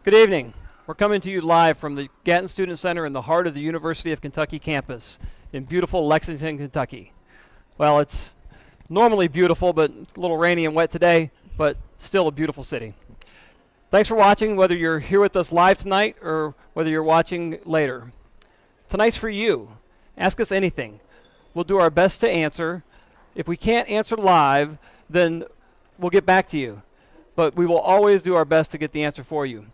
Good evening. We're coming to you live from the Gatton Student Center in the heart of the University of Kentucky campus in beautiful Lexington, Kentucky. Well, it's normally beautiful, but it's a little rainy and wet today, but still a beautiful city. Thanks for watching, whether you're here with us live tonight or whether you're watching later. Tonight's for you. Ask us anything. We'll do our best to answer. If we can't answer live, then we'll get back to you. But we will always do our best to get the answer for you.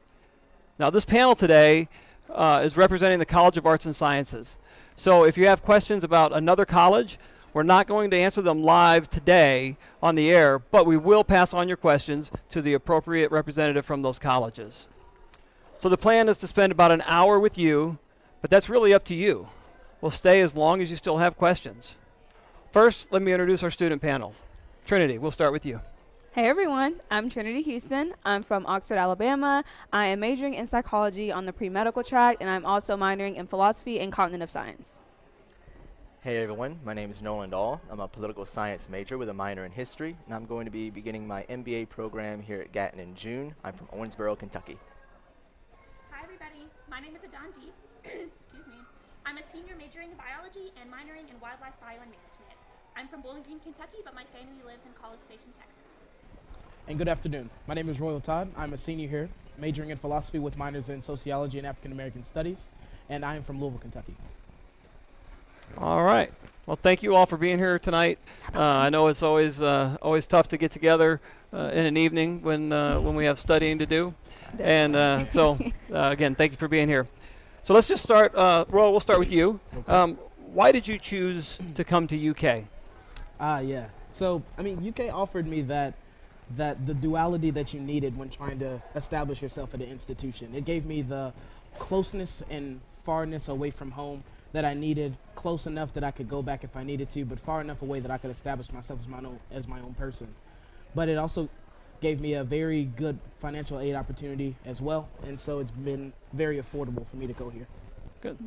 Now, this panel today is representing the College of Arts and Sciences. So if you have questions about another college, we're not going to answer them live today on the air, but we will pass on your questions to the appropriate representative from those colleges. So the plan is to spend about an hour with you, but that's really up to you. We'll stay as long as you still have questions. First, let me introduce our student panel. Trinity, we'll start with you. Hey everyone, I'm Trinity Houston. I'm from Oxford, Alabama. I am majoring in psychology on the pre-medical track, and I'm also minoring in philosophy and cognitive science. Hey everyone, my name is Nolan Dahl. I'm a political science major with a minor in history, and I'm going to be beginning my MBA program here at Gatton in June. I'm from Owensboro, Kentucky. Hi everybody, my name is Adon Deep. Excuse me. I'm a senior majoring in biology and minoring in wildlife bio and management. I'm from Bowling Green, Kentucky, but my family lives in College Station, Texas. And good afternoon. My name is Royal Todd. I'm a senior here, majoring in philosophy with minors in sociology and African American studies, and I am from Louisville, Kentucky. All right. Well, thank you all for being here tonight. I know it's always tough to get together in an evening when we have studying to do, and so again, thank you for being here. So let's just start. Royal, we'll start with you. Okay. Why did you choose to come to UK? Yeah. So, I mean, UK offered me that the duality that you needed when trying to establish yourself at an institution. It gave me the closeness and farness away from home that I needed, close enough that I could go back if I needed to, but far enough away that I could establish myself as my own person. But it also gave me a very good financial aid opportunity as well, and so it's been very affordable for me to go here. Good.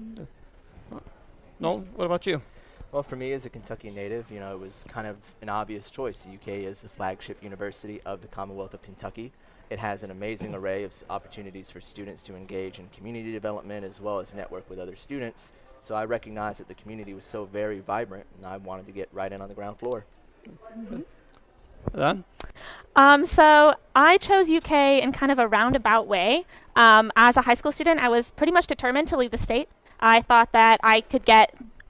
Noel, what about you? Well, for me as a Kentucky native, it was kind of an obvious choice. The UK is the flagship university of the Commonwealth of Kentucky. It has an amazing array of opportunities for students to engage in community development as well as network with other students. So I recognized that the community was so very vibrant, and I wanted to get right in on the ground floor. So I chose UK in kind of a roundabout way. As a high school student, I was pretty much determined to leave the state. I thought that I could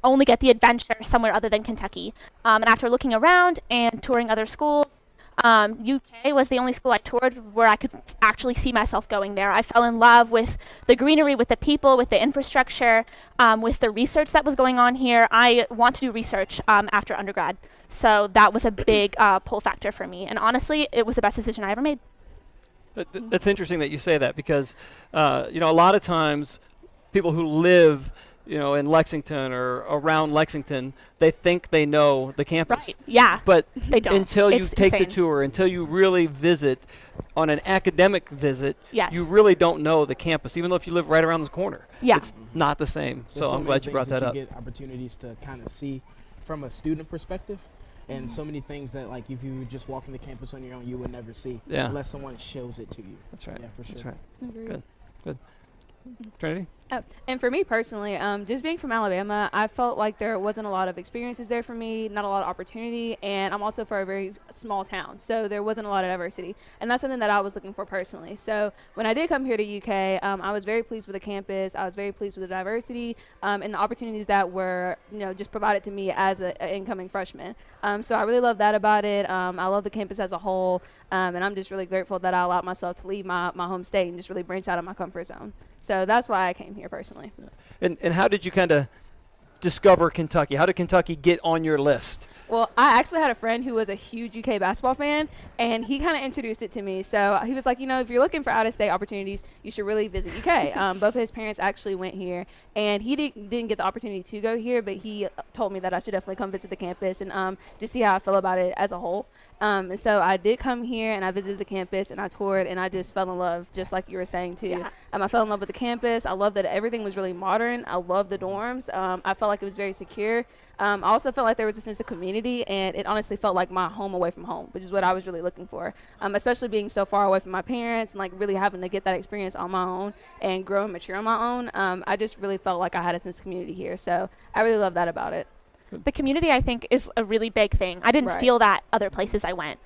only get the adventure somewhere other than Kentucky. And after looking around and touring other schools, UK was the only school I toured where I could actually see myself going there. I fell in love with the greenery, with the people, with the infrastructure, with the research that was going on here. I want to do research after undergrad. So that was a big pull factor for me. And honestly, it was the best decision I ever made. That's interesting that you say that because, a lot of times people who live in Lexington or around Lexington, they think they know the campus. Right. Yeah. But they don't. Until you It's take insane. the tour, until you really visit on an academic visit, Yes. you really don't know the campus, even though if you live right around the corner. Yeah. It's not the same. There's So I'm many glad you things brought that up. You get opportunities to kind of see from a student perspective, and so many things that, like, if you just walk in the campus on your own, you would never see unless someone shows it to you. That's right. Yeah, for sure. That's right. Agreed. Good. Trinity? And for me personally, just being from Alabama, I felt like there wasn't a lot of experiences there for me, not a lot of opportunity, and I'm also from a very small town, so there wasn't a lot of diversity, and that's something that I was looking for personally. So when I did come here to UK, I was very pleased with the campus. I was very pleased with the diversity and the opportunities that were, just provided to me as an incoming freshman. So I really love that about it. I love the campus as a whole, and I'm just really grateful that I allowed myself to leave my home state and just really branch out of my comfort zone. So that's why I came here personally. And how did you kind of discover Kentucky? How did Kentucky get on your list? Well, I actually had a friend who was a huge UK basketball fan, and he kind of introduced it to me. So he was like, if you're looking for out-of-state opportunities, you should really visit UK. Both of his parents actually went here, and he didn't get the opportunity to go here, but he told me that I should definitely come visit the campus and just see how I feel about it as a whole. And so I did come here, and I visited the campus, and I toured, and I just fell in love, just like you were saying, too. I fell in love with the campus. I love that everything was really modern. I love the dorms. I felt like it was very secure. I also felt like there was a sense of community, and it honestly felt like my home away from home, which is what I was really looking for, especially being so far away from my parents and like really having to get that experience on my own and grow and mature on my own. I just really felt like I had a sense of community here, so I really love that about it. The community, I think, is a really big thing. I didn't Right. feel that other places I went.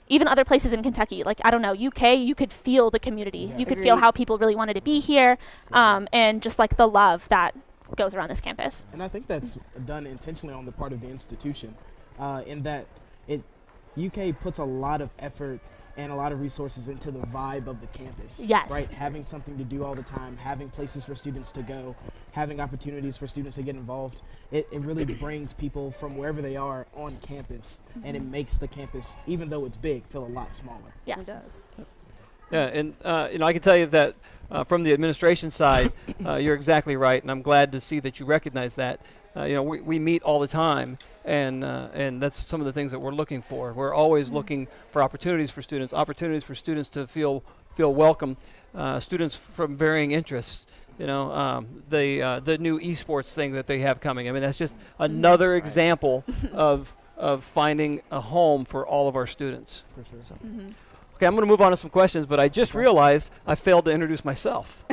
Even other places in Kentucky, like, I don't know, UK, you could feel the community. You could feel Agreed. how people really wanted to be here, and just like the love that goes around this campus. And I think that's done intentionally on the part of the institution, in that UK puts a lot of effort and a lot of resources into the vibe of the campus. Yes. Right? Having something to do all the time, having places for students to go, having opportunities for students to get involved. It really brings people from wherever they are on campus, and it makes the campus, even though it's big, feel a lot smaller. Yeah. It does. Yeah, and I can tell you that from the administration side, you're exactly right, and I'm glad to see that you recognize that. We meet all the time, and that's some of the things that we're looking for. We're always looking for opportunities for students to feel welcome, students from varying interests. The new esports thing that they have coming. I mean, that's just another example of finding a home for all of our students. For sure. So. Okay, I'm going to move on to some questions, but I just realized I failed to introduce myself.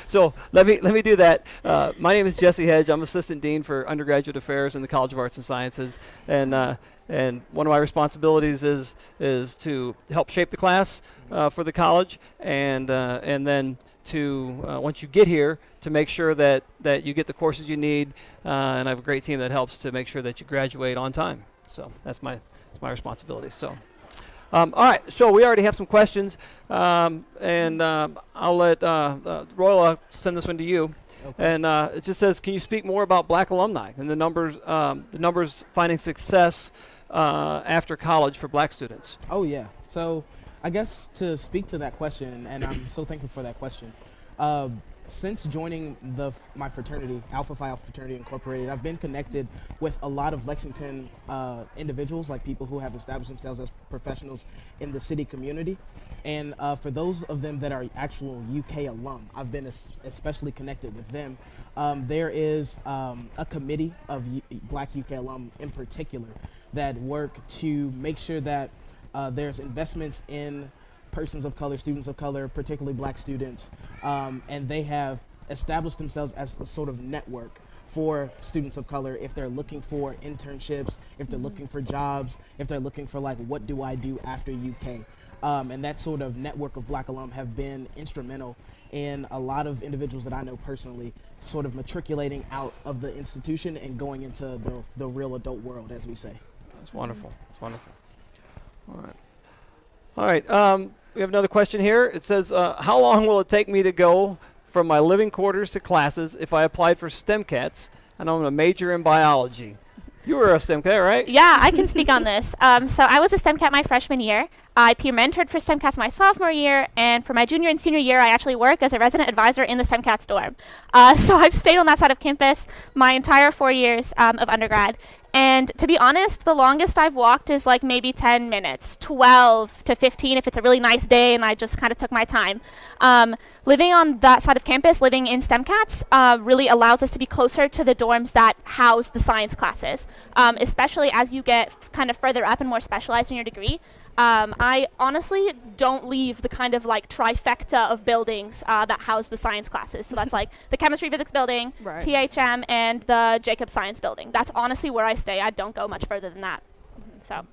So let me do that. My name is Jesse Hedge. I'm Assistant Dean for Undergraduate Affairs in the College of Arts and Sciences, and one of my responsibilities is to help shape the class for the college, and then to once you get here, to make sure that you get the courses you need, and I have a great team that helps to make sure that you graduate on time. So that's my responsibility. So. All right, so we already have some questions, and I'll let Royal send this one to you. Okay. And it just says, can you speak more about Black alumni and the numbers finding success after college for Black students? Oh, yeah. So I guess to speak to that question, and I'm so thankful for that question, since joining my fraternity, Alpha Phi Alpha Fraternity Incorporated, I've been connected with a lot of Lexington individuals, like people who have established themselves as professionals in the city community. And for those of them that are actual UK alum, I've been especially connected with them. There is a committee of Black UK alum in particular that work to make sure that there's investments in persons of color, students of color, particularly Black students, and they have established themselves as a sort of network for students of color if they're looking for internships, if they're looking for jobs, if they're looking for like, what do I do after UK? And that sort of network of Black alum have been instrumental in a lot of individuals that I know personally sort of matriculating out of the institution and going into the real adult world, as we say. That's wonderful. That's wonderful. All right. We have another question here. It says, how long will it take me to go from my living quarters to classes if I applied for STEMCATs and I'm a major in biology? You were a STEMCAT, right? Yeah, I can speak on this. So I was a STEMCAT my freshman year. I peer mentored for STEMCATs my sophomore year, and for my junior and senior year, I actually work as a resident advisor in the STEMCATs dorm. So I've stayed on that side of campus my entire 4 years of undergrad. And to be honest, the longest I've walked is like maybe 10 minutes, 12 to 15 if it's a really nice day and I just kind of took my time. Living on that side of campus, living in STEMCATs, really allows us to be closer to the dorms that house the science classes, especially as you get kind of further up and more specialized in your degree. I honestly don't leave the kind of like trifecta of buildings that house the science classes. So that's like the chemistry physics building, Right. THM, and the Jacob Science building. That's honestly where I stay. I don't go much further than that. So.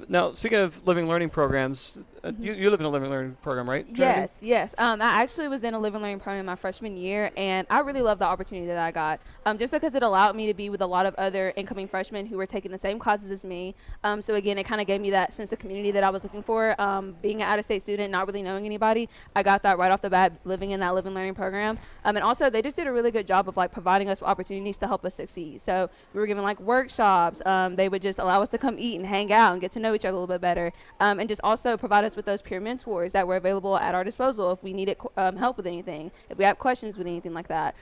Now, speaking of living learning programs, you live in a living learning program, right, Trinity? Yes. I actually was in a living learning program my freshman year, and I really loved the opportunity that I got, just because it allowed me to be with a lot of other incoming freshmen who were taking the same classes as me. So again, it kind of gave me that sense of community that I was looking for. Being an out-of-state student, not really knowing anybody, I got that right off the bat living in that living learning program. And also, they just did a really good job of like providing us opportunities to help us succeed. So we were given like workshops. They would just allow us to come eat and hang out and get to know each other a little bit better, and just also provide us with those peer mentors that were available at our disposal if we needed help with anything, if we had questions with anything like that.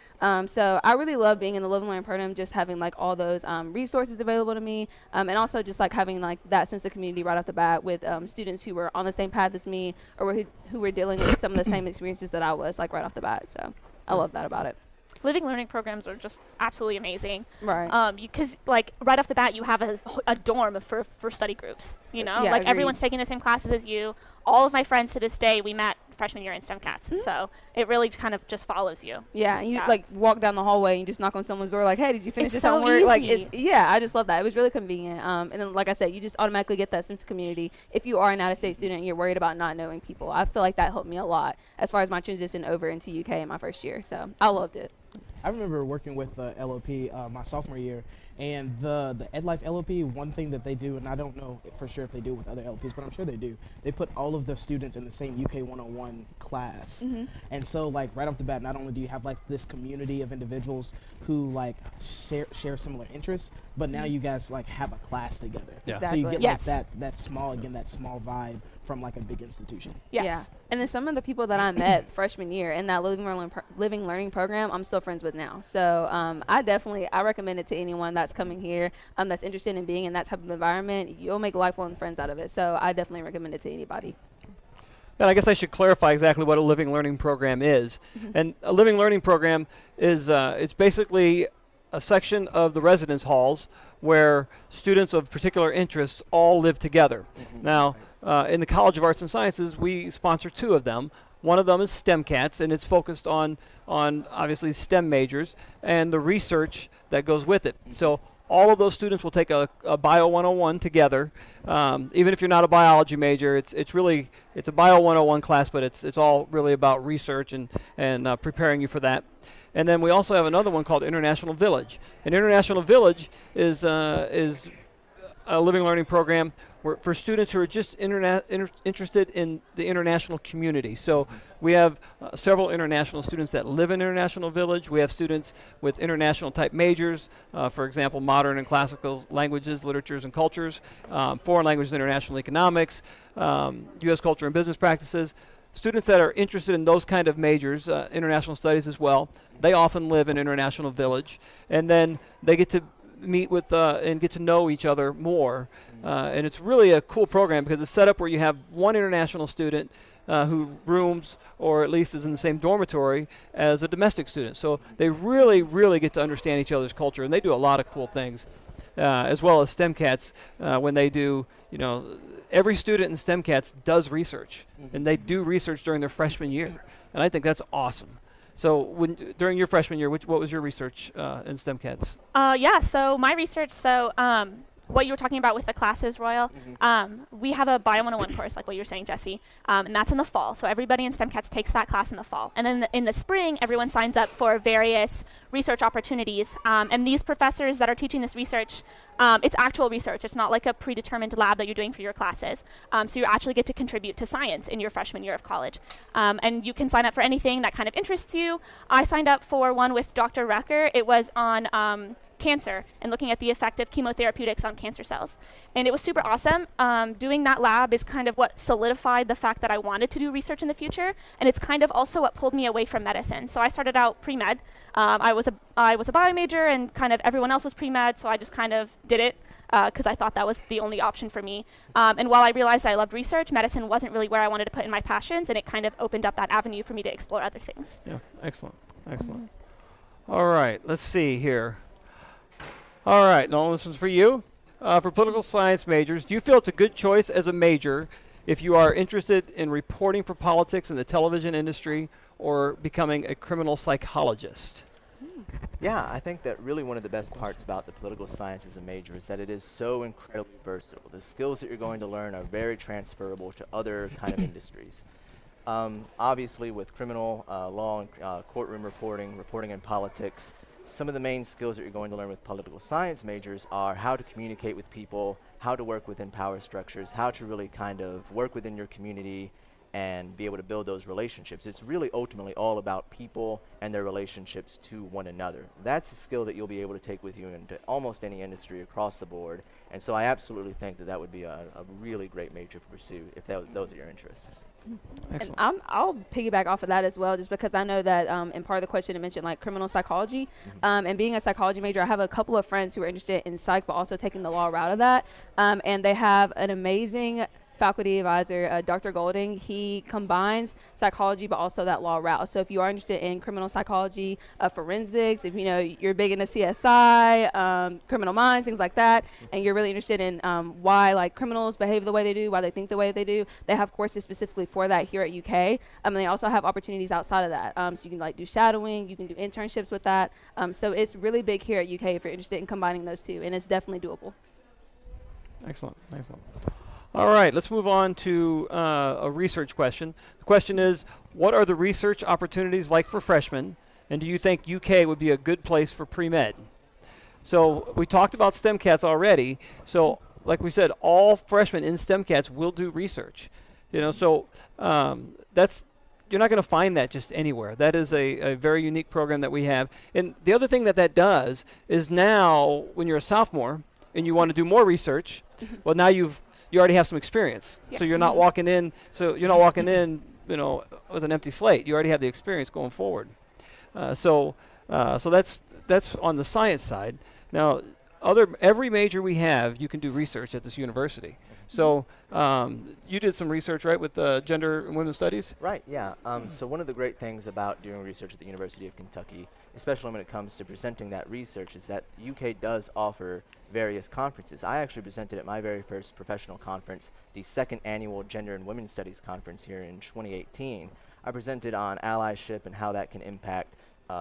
So I really love being in the Live and Learn program, just having like all those resources available to me, and also just like having like that sense of community right off the bat with students who were on the same path as me, or who were dealing with some of the same experiences that I was, like right off the bat. So I love that about it. Living learning programs are just absolutely amazing. Right. Because like right off the bat, you have a dorm for study groups. You know, Yeah, like agreed. everyone's taking the same classes as you. All of my friends to this day, we met freshman year in STEM Cats. So it really kind of just follows you. Yeah, and you Yeah. like walk down the hallway and you just knock on someone's door like, hey, did you finish It's this so homework? Like, easy. I just love that. It was really convenient. And then, like I said, you just automatically get that sense of community. If you are an out-of-state student and you're worried about not knowing people, I feel like that helped me a lot as far as my transition over into UK in my first year. So I loved it. I remember working with LOP my sophomore year, and the EdLife LOP, one thing that they do, and I don't know for sure if they do it with other LPs, but I'm sure they do, they put all of the students in the same UK 101 class. And so like right off the bat, not only do you have like this community of individuals who like share similar interests, but now you guys like have a class together. Yeah. So you Exactly. get Yes. like that small vibe from like a big institution. Yes. Yeah. And then some of the people that I met freshman year in that living learning program, I'm still friends with now. So I recommend it to anyone that's coming here, that's interested in being in that type of environment. You'll make lifelong friends out of it. So I definitely recommend it to anybody. And I guess I should clarify exactly what a living learning program is. And a living learning program is it's basically a section of the residence halls where students of particular interests all live together. Now, in the College of Arts and Sciences, we sponsor 2 of them. One of them is STEM Cats, and it's focused on obviously STEM majors and the research that goes with it. So all of those students will take a Bio 101 together. Even if you're not a biology major, it's a Bio 101 class, but it's all really about research and preparing you for that. And then we also have another one called International Village. And International Village is a living learning program for students who are just interested in the international community. So we have several international students that live in International Village. We have students with international type majors, for example, modern and classical languages, literatures and cultures, foreign languages, international economics, U.S. culture and business practices. Students that are interested in those kind of majors, international studies as well, they often live in International Village, and then they get to meet with and get to know each other more. And it's really a cool program because it's set up where you have one international student who rooms or at least is in the same dormitory as a domestic student. So they really, really get to understand each other's culture, and they do a lot of cool things. As well as STEM Cats, when they do, every student in STEM Cats does research, and they do research during their freshman year, and I think that's awesome. So during your freshman year, what was your research in STEM Cats? So my research, what you were talking about with the classes, Royal, we have a Bio 101 course, like what you were saying, Jesse, and that's in the fall. So everybody in STEM Cats takes that class in the fall. And then in the spring, everyone signs up for various research opportunities. And these professors that are teaching this research, it's actual research. It's not like a predetermined lab that you're doing for your classes. So you actually get to contribute to science in your freshman year of college. And you can sign up for anything that kind of interests you. I signed up for one with Dr. Recker. It was on cancer and looking at the effect of chemotherapeutics on cancer cells. And it was super awesome. Doing that lab is kind of what solidified the fact that I wanted to do research in the future, and it's kind of also what pulled me away from medicine. So I started out pre-med. I was a bio major, and kind of everyone else was pre-med, so I just kind of did it because I thought that was the only option for me. And while I realized I loved research, medicine wasn't really where I wanted to put in my passions, and it kind of opened up that avenue for me to explore other things. Yeah, excellent, excellent. All right, let's see here. All right, Nolan, this one's for you. For political science majors, do you feel it's a good choice as a major if you are interested in reporting for politics in the television industry or becoming a criminal psychologist? Yeah, I think that really one of the best parts about the political science as a major is that it is so incredibly versatile. The skills that you're going to learn are very transferable to other kind of industries. Obviously, with criminal law and courtroom reporting in politics, some of the main skills that you're going to learn with political science majors are how to communicate with people, how to work within power structures, how to really kind of work within your community, and be able to build those relationships. It's really ultimately all about people and their relationships to one another. That's a skill that you'll be able to take with you into almost any industry across the board. And so I absolutely think that that would be a really great major to pursue if those are your interests. Excellent. And I'll piggyback off of that as well, just because I know that in part of the question it mentioned like criminal psychology. And being a psychology major, I have a couple of friends who are interested in psych, but also taking the law route of that. And they have an amazing faculty advisor, Dr. Golding. He combines psychology but also that law route. So if you are interested in criminal psychology, forensics, if you know you're big into CSI, criminal minds, things like that, and you're really interested in why like criminals behave the way they do, why they think the way they do, they have courses specifically for that here at UK. And they also have opportunities outside of that. So you can like do shadowing, you can do internships with that. So it's really big here at UK if you're interested in combining those two, and it's definitely doable. Excellent. Excellent. All right, let's move on to a research question. The question is, what are the research opportunities like for freshmen, and do you think UK would be a good place for pre-med? So we talked about STEMCATs already. So like we said, all freshmen in STEMCATs will do research. You know, so you're not going to find that just anywhere. That is a very unique program that we have. And the other thing that does is now when you're a sophomore and you want to do more research, well, now you already have some experience. Yes. So you're not walking in, you know, with an empty slate. You already have the experience going forward. So that's on the science side. Now, every major we have, you can do research at this university. So you did some research, right, with gender and women's studies? Right, yeah. So one of the great things about doing research at the University of Kentucky, especially when it comes to presenting that research, is that UK does offer various conferences. I actually presented at my very first professional conference, the second annual Gender and Women's Studies Conference here in 2018. I presented on allyship and how that can impact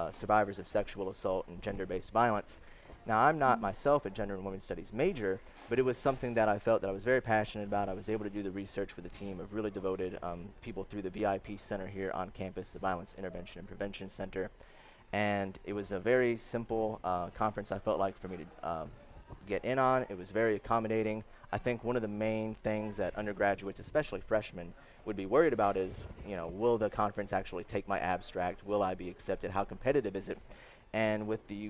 survivors of sexual assault and gender-based violence. Now, I'm not myself a gender and women's studies major, but it was something that I felt that I was very passionate about. I was able to do the research with a team of really devoted people through the VIP Center here on campus, the Violence Intervention and Prevention Center. And it was a very simple conference, I felt like, for me to get in on. It was very accommodating. I think one of the main things that undergraduates, especially freshmen, would be worried about is, you know, will the conference actually take my abstract? Will I be accepted? How competitive is it? And with the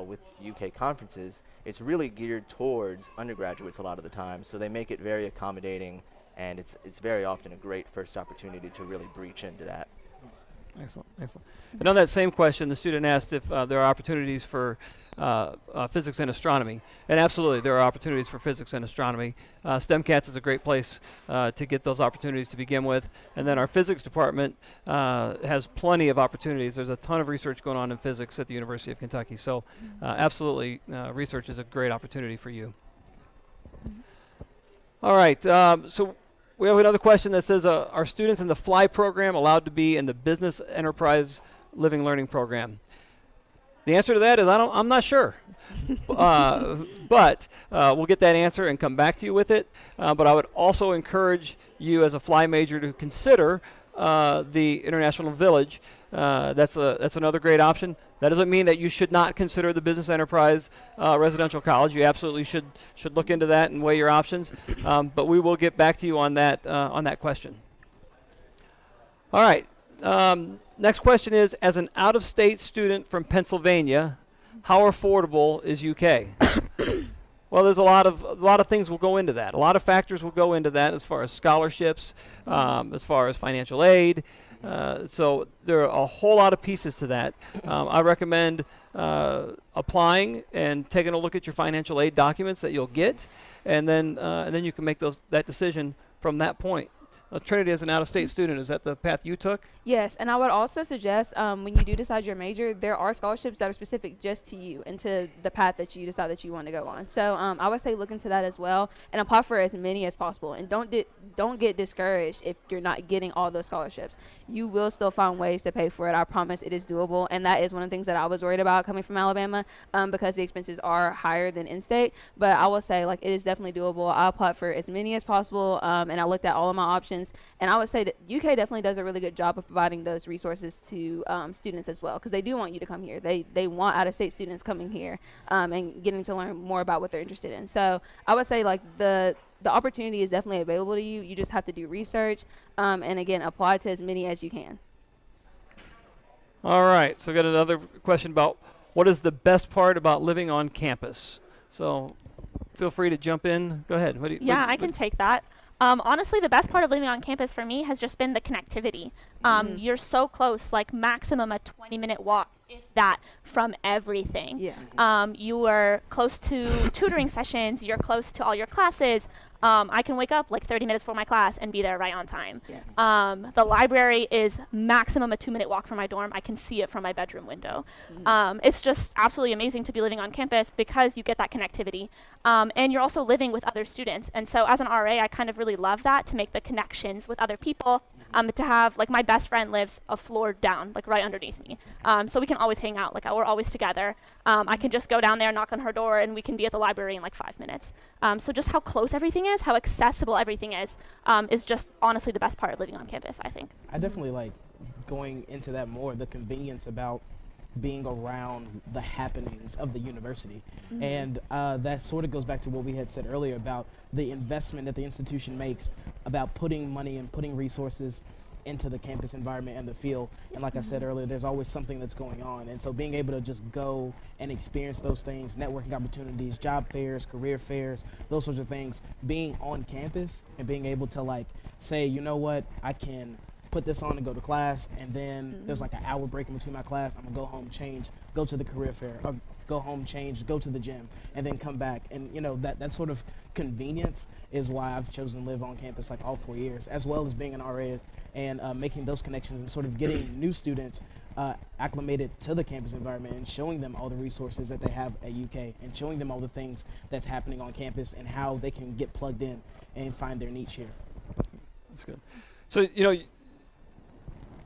with UK conferences, it's really geared towards undergraduates a lot of the time. So they make it very accommodating, and it's very often a great first opportunity to really breach into that. Excellent, excellent. And on that same question, the student asked if there are opportunities for physics and astronomy. And absolutely, there are opportunities for physics and astronomy. STEMCATs is a great place to get those opportunities to begin with. And then our physics department has plenty of opportunities. There's a ton of research going on in physics at the University of Kentucky. So absolutely, research is a great opportunity for you. All right, so we have another question that says, are students in the FLY program allowed to be in the Business Enterprise Living Learning program? The answer to that is I'm not sure. But we'll get that answer and come back to you with it. But I would also encourage you as a FLY major to consider the International Village. That's another great option. That doesn't mean that you should not consider the Business Enterprise Residential College. You absolutely should look into that and weigh your options. But we will get back to you on that question. All right. Next question is, as an out-of-state student from Pennsylvania, how affordable is UK? Well, there's a lot of things will go into that. A lot of factors will go into that as far as scholarships, as far as financial aid. So there are a whole lot of pieces to that. I recommend applying and taking a look at your financial aid documents that you'll get, and then you can make that decision from that point. Trinity, as an out-of-state student, is that the path you took? Yes, and I would also suggest when you do decide your major, there are scholarships that are specific just to you and to the path that you decide that you want to go on. So I would say look into that as well and apply for as many as possible. And don't get discouraged if you're not getting all those scholarships. You will still find ways to pay for it. I promise it is doable, and that is one of the things that I was worried about coming from Alabama because the expenses are higher than in-state. But I will say, like, it is definitely doable. I applied for as many as possible, and I looked at all of my options. And I would say that UK definitely does a really good job of providing those resources to students as well, because they do want you to come here. They want out-of-state students coming here and getting to learn more about what they're interested in. So I would say, like, the the opportunity is definitely available to you. You just have to do research, and again, apply to as many as you can. All right, so we got another question about what is the best part about living on campus. So feel free to jump in. Go ahead. Yeah, I can take that. Honestly, the best part of living on campus for me has just been the connectivity. You're so close, like maximum a 20-minute walk, if that, from everything. Yeah. You are close to tutoring sessions. You're close to all your classes. I can wake up like 30 minutes before my class and be there right on time. Yes. The library is maximum a 2-minute walk from my dorm. I can see it from my bedroom window. It's just absolutely amazing to be living on campus because you get that connectivity. And you're also living with other students. And so as an RA, I kind of really love that, to make the connections with other people. To have, like, my best friend lives a floor down, like right underneath me. So we can always hang out, like we're always together. I can just go down there, knock on her door, and we can be at the library in like 5 minutes. So just how close everything is, how accessible everything is just honestly the best part of living on campus, I think. I definitely like going into that more, the convenience about being around the happenings of the university. And that sort of goes back to what we had said earlier about the investment that the institution makes about putting money and putting resources into the campus environment and the field. And like I said earlier, there's always something that's going on. And so being able to just go and experience those things, networking opportunities, job fairs, career fairs, those sorts of things, being on campus and being able to like say, you know what, I can put this on and go to class, and then there's like an hour break in between my class. I'm gonna go home, change, go to the career fair, or go home, change, go to the gym, and then come back. And you know, that sort of convenience is why I've chosen to live on campus like all 4 years, as well as being an RA and making those connections and sort of getting new students acclimated to the campus environment and showing them all the resources that they have at UK and showing them all the things that's happening on campus and how they can get plugged in and find their niche here. That's good. So, you know,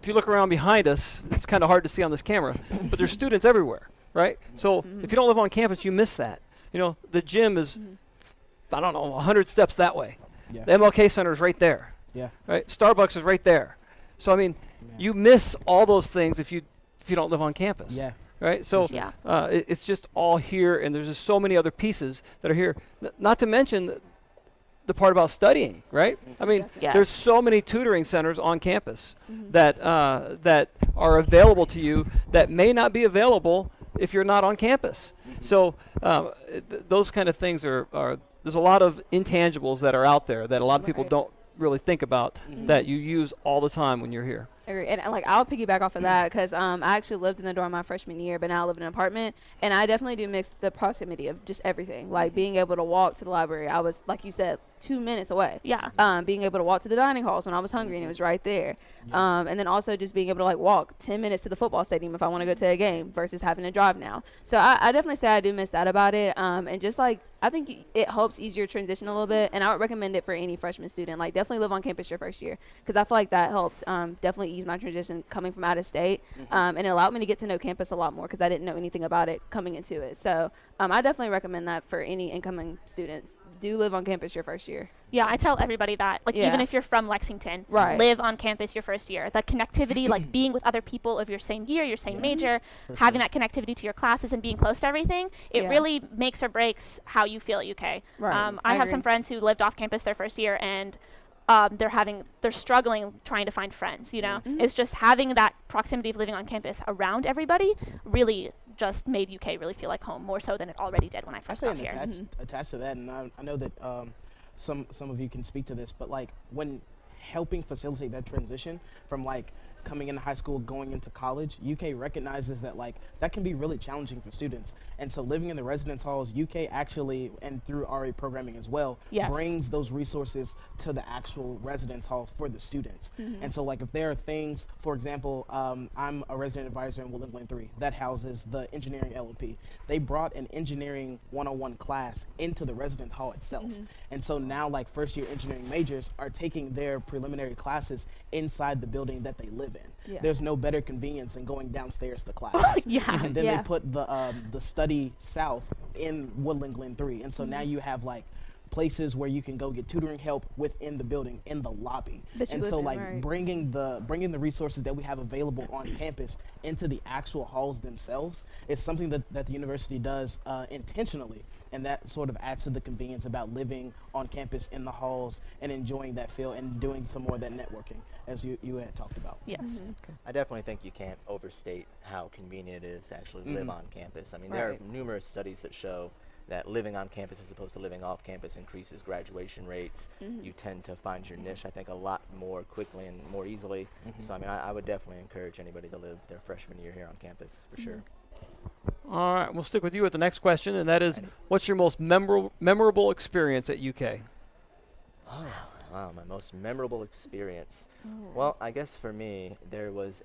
if you look around behind us, it's kind of hard to see on this camera, but there's students everywhere, right? So if you don't live on campus, you miss that. You know, the gym is, I don't know, 100 steps that way. Yeah. The MLK Center is right there. Yeah. Right? Starbucks is right there. So, I mean, you miss all those things if you don't live on campus. Yeah. Right? So Yeah. It's just all here, and there's just so many other pieces that are here. Not to mention the part about studying, right? I mean, Yes. there's so many tutoring centers on campus that that are available to you that may not be available if you're not on campus. So those kind of things are there's a lot of intangibles that are out there that a lot of people don't really think about that you use all the time when you're here. I agree. And like I'll piggyback off of that because I actually lived in the dorm my freshman year, but now I live in an apartment, and I definitely do mix the proximity of just everything. Like being able to walk to the library, I was, like you said, 2 minutes away. Yeah. Being able to walk to the dining halls when I was hungry and it was right there. And then also just being able to like walk 10 minutes to the football stadium if I want to go to a game versus having to drive now. So I definitely say I do miss that about it. And just like I think it helps ease your transition a little bit, and I would recommend it for any freshman student. Like definitely live on campus your first year because I feel like that helped definitely ease my transition coming from out of state, and it allowed me to get to know campus a lot more because I didn't know anything about it coming into it. So I definitely recommend that for any incoming students. Do live on campus your first year. Yeah, I tell everybody that. Like, even if you're from Lexington, live on campus your first year. The connectivity, like being with other people of your same year, your same major, having that connectivity to your classes and being close to everything, it really makes or breaks how you feel at UK. I have some friends who lived off campus their first year, and they're struggling trying to find friends, you know? It's just having that proximity of living on campus around everybody really just made UK really feel like home, more so than it already did when I first got here. Attached to that, and I know that some of you can speak to this, but like when helping facilitate that transition from like coming into high school, going into college, UK recognizes that like that can be really challenging for students. And so living in the residence halls, UK actually, and through RA programming as well, brings those resources to the actual residence hall for the students. And so like if there are things, for example, I'm a resident advisor in Will England 3 that houses the engineering LLP. They brought an engineering 101 class into the residence hall itself. And so now like first year engineering majors are taking their preliminary classes inside the building that they live in. There's no better convenience than going downstairs to class. And then they put the study south in Woodland Glen 3. And so now you have like places where you can go get tutoring help within the building, in the lobby. And so like bringing the resources that we have available on campus into the actual halls themselves is something that the university does intentionally. And that sort of adds to the convenience about living on campus in the halls and enjoying that feel and doing some more of that networking, as you had talked about. Yes. I definitely think you can't overstate how convenient it is to actually live on campus. I mean, there are numerous studies that show that living on campus as opposed to living off campus increases graduation rates. You tend to find your niche, I think, a lot more quickly and more easily. So, I mean, I would definitely encourage anybody to live their freshman year here on campus, for sure. All right, we'll stick with you with the next question, and that is, what's your most memorable experience at UK? Oh, wow, my most memorable experience. Well, I guess for me, there was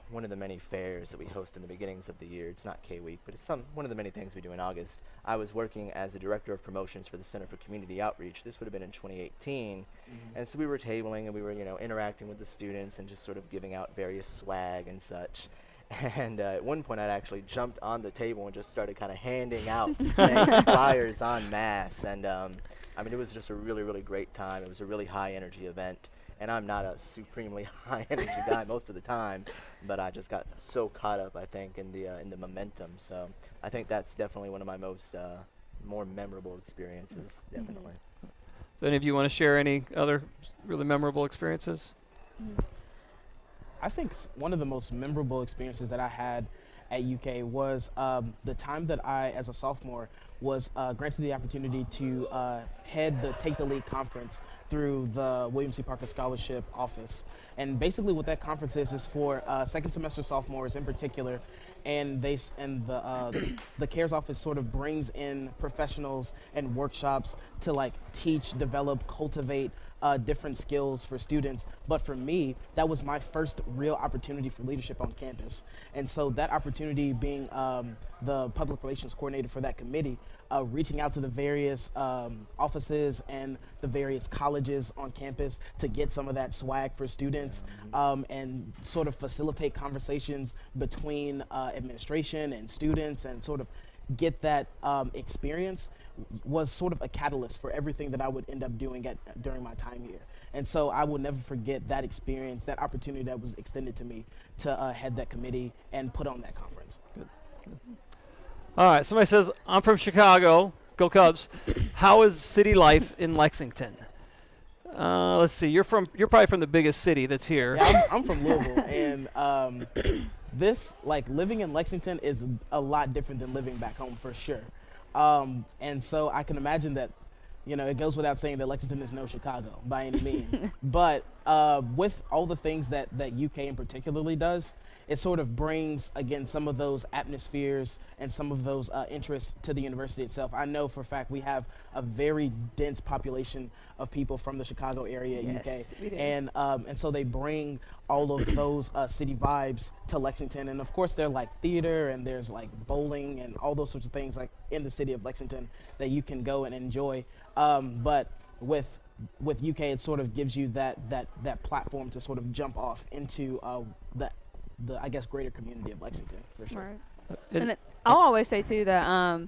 one of the many fairs that we host in the beginnings of the year. It's not K-Week, but it's one of the many things we do in August. I was working as the director of promotions for the Center for Community Outreach. This would have been in 2018. And so we were tabling and we were, interacting with the students and just sort of giving out various swag and such. And at one point, I'd actually jumped on the table and just started kind of handing out flyers en masse. And I mean, it was just a really, really great time. It was a really high-energy event. And I'm not a supremely high-energy guy most of the time, but I just got so caught up, I think, in the momentum. So I think that's definitely one of my more memorable experiences, definitely. So any of you want to share any other really memorable experiences? I think one of the most memorable experiences that I had at UK was the time that I, as a sophomore, was granted the opportunity to head the Take the Lead conference through the William C. Parker Scholarship Office. And basically what that conference is for second semester sophomores in particular, and the CARES office sort of brings in professionals and workshops to like teach, develop, cultivate different skills for students. But for me, that was my first real opportunity for leadership on campus. And so that opportunity, being the public relations coordinator for that committee, reaching out to the various offices and the various colleges on campus to get some of that swag for students, and sort of facilitate conversations between administration and students and sort of get that experience, was sort of a catalyst for everything that I would end up doing during my time here. And so I will never forget that experience, that opportunity that was extended to me to head that committee and put on that conference. Good. All right, somebody says, I'm from Chicago, go Cubs. How is city life in Lexington? Let's see, you're probably from the biggest city that's here. Yeah, I'm from Louisville, and living in Lexington is a lot different than living back home for sure. And so I can imagine that, it goes without saying that Lexington is no Chicago by any means. But with all the things that UK in particularly does, it sort of brings, again, some of those atmospheres and some of those interests to the university itself. I know for a fact we have a very dense population of people from the Chicago area at UK. We do. And so they bring all of those city vibes to Lexington. And of course, there's like theater and there's like bowling and all those sorts of things like in the city of Lexington that you can go and enjoy. But with UK, it sort of gives you that platform to sort of jump off into the I guess greater community of Lexington for sure. Right. And I'll always say too that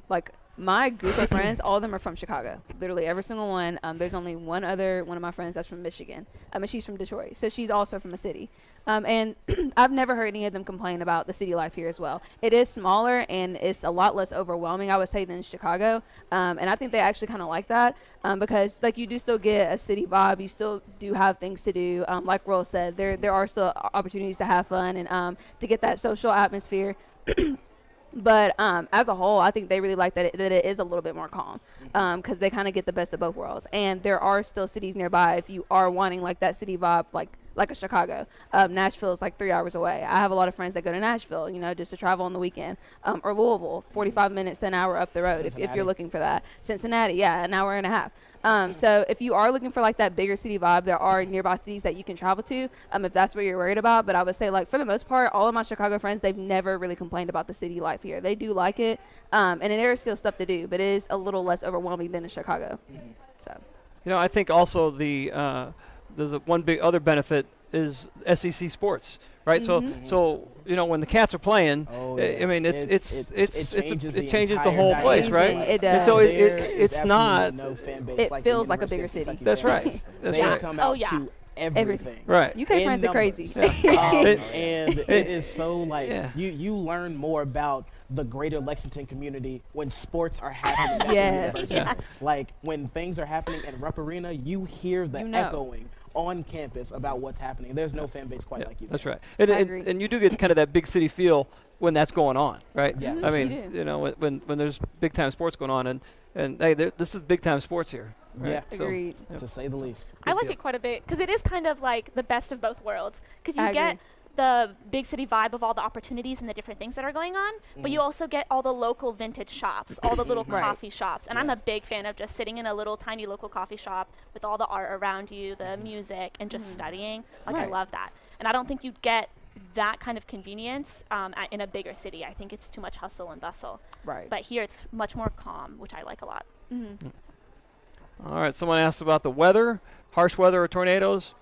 my group of friends, all of them are from Chicago. Literally every single one. There's only one of my friends that's from Michigan. And she's from Detroit, so she's also from a city. And I've never heard any of them complain about the city life here as well. It is smaller and it's a lot less overwhelming, I would say, than Chicago. And I think they actually kind of like that because like you do still get a city vibe. You still do have things to do. Like Will said, there are still opportunities to have fun and to get that social atmosphere. But as a whole, I think they really like that it is a little bit more calm because they kind of get the best of both worlds. And there are still cities nearby if you are wanting like that city vibe, like a Chicago. Nashville is like 3 hours away. I have a lot of friends that go to Nashville, just to travel on the weekend. Or Louisville, 45 minutes to an hour up the road if you're looking for that. Cincinnati, yeah, an hour and a half. So if you are looking for like that bigger city vibe, there are nearby cities that you can travel to if that's what you're worried about. But I would say like for the most part, all of my Chicago friends, they've never really complained about the city life here. They do like it. And there is still stuff to do, but it is a little less overwhelming than in Chicago. So. I think also there's one big other benefit is SEC sports, right? So you know, when the Cats are playing, I mean, it changes the whole place, right? It And does. so There it's is not absolutely no fan base It like the feels like a University bigger of city. Kentucky That's fan right. base. That's They right. come Oh, out yeah. to everything. right. UK in fans are numbers. crazy. And it is so like Yeah. you learn more about the greater Lexington community when sports are happening at Yes. the university. Like when things are happening in Rupp Arena, you hear the You know. echoing on campus about what's happening. There's no fan base quite like you. That's there. right. And, I and, agree. and you do get kind of that big city feel when that's going on, right? Yeah. I You mean, do. you know, when there's big time sports going on, and hey, this is big time sports here. Right? Yeah. So, Agreed. yeah. To say the least. I Good like deal. it quite a bit because it is kind of like the best of both worlds. Because I you get agree. the big city vibe of all the opportunities and the different things that are going on, but you also get all the local vintage shops, all the little Right. coffee shops. And I'm a big fan of just sitting in a little tiny local coffee shop with all the art around you, the music, and just studying. Like, I Right. love that. And I don't think you'd get that kind of convenience in a bigger city. I think it's too much hustle and bustle. Right. But here it's much more calm, which I like a lot. All right. Someone asked about the weather, harsh weather or tornadoes.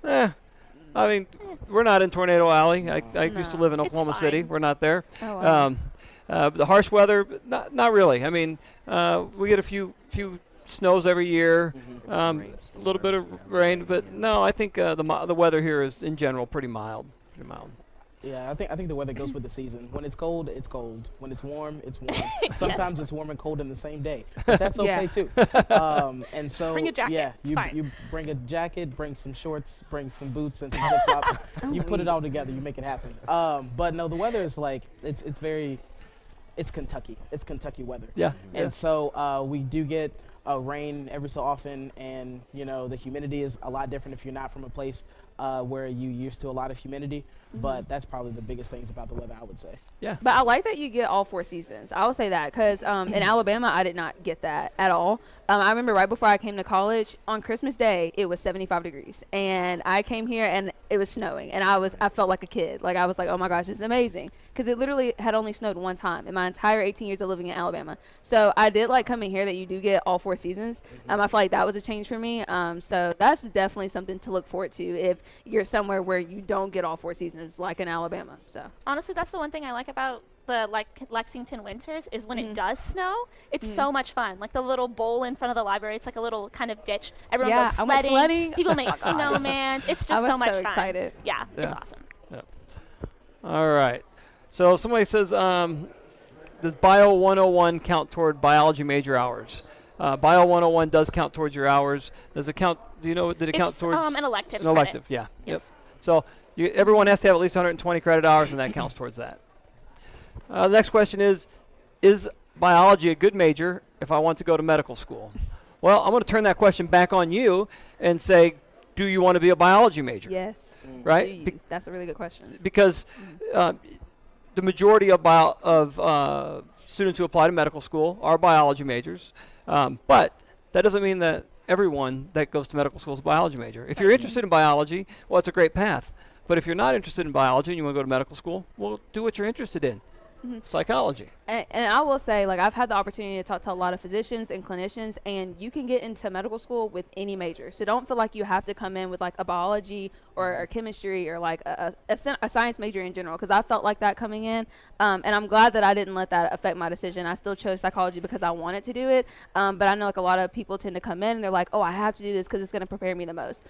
I mean, we're not in Tornado Alley. I used to No. live in It's Oklahoma City. fine. We're not there. Oh, wow. The harsh weather, not really. I mean, we get a few snows every year, a little bit of rain, but no, I think the weather here is in general pretty mild. Pretty mild. Yeah, I think the weather goes with the season. When it's cold, it's cold. When it's warm, it's warm. Sometimes it's warm and cold in the same day, but that's okay Yeah. too. And so bring a jacket. yeah, It's you fine. you bring a jacket, bring some shorts, bring some boots and some flip flops. You put it all together, you make it happen. But no, the weather is like it's Kentucky. It's Kentucky weather. Yeah. And so we do get rain every so often, and you know the humidity is a lot different if you're not from a place where you used to a lot of humidity. But that's probably the biggest things about the weather, I would say. Yeah. But I like that you get all 4 seasons. I will say that because in Alabama, I did not get that at all. I remember right before I came to college, on Christmas Day, it was 75 degrees. And I came here and it was snowing. And I felt like a kid. Like, I was like, oh my gosh, this is amazing. Because it literally had only snowed one time in my entire 18 years of living in Alabama. So I did like coming here that you do get all 4 seasons. I feel like that was a change for me. So that's definitely something to look forward to if you're somewhere where you don't get all 4 seasons, like in Alabama. So Honestly, that's the one thing I like about the Lexington winters is when it does snow, it's so much fun. Like the little bowl in front of the library, it's like a little kind of ditch. Everyone Yeah, goes I went sledding. sledding. People make snowmans. It's just I was so much so fun. excited. Yeah, it's Yeah. awesome. All right. So somebody says, does Bio 101 count toward biology major hours? Bio 101 does count towards your hours. Does it count? Do you know? Did it count It's towards an elective. an elective? Yeah. Yes. Yep. So everyone has to have at least 120 credit hours, and that counts towards that. The next question is biology a good major if I want to go to medical school? Well, I'm going to turn that question back on you and say, do you want to be a biology major? yes. Right? That's a really good question. Because the majority of students who apply to medical school are biology majors, but that doesn't mean that everyone that goes to medical school is a biology major. If you're interested in biology, well, it's a great path. But if you're not interested in biology and you want to go to medical school, well, do what you're interested in. Psychology. And I will say, like, I've had the opportunity to talk to a lot of physicians and clinicians, and you can get into medical school with any major. So don't feel like you have to come in with, like, a biology or chemistry or, like, a science major in general, because I felt like that coming in. And I'm glad that I didn't let that affect my decision. I still chose psychology because I wanted to do it. But I know, like, a lot of people tend to come in and they're like, oh, I have to do this because it's going to prepare me the most.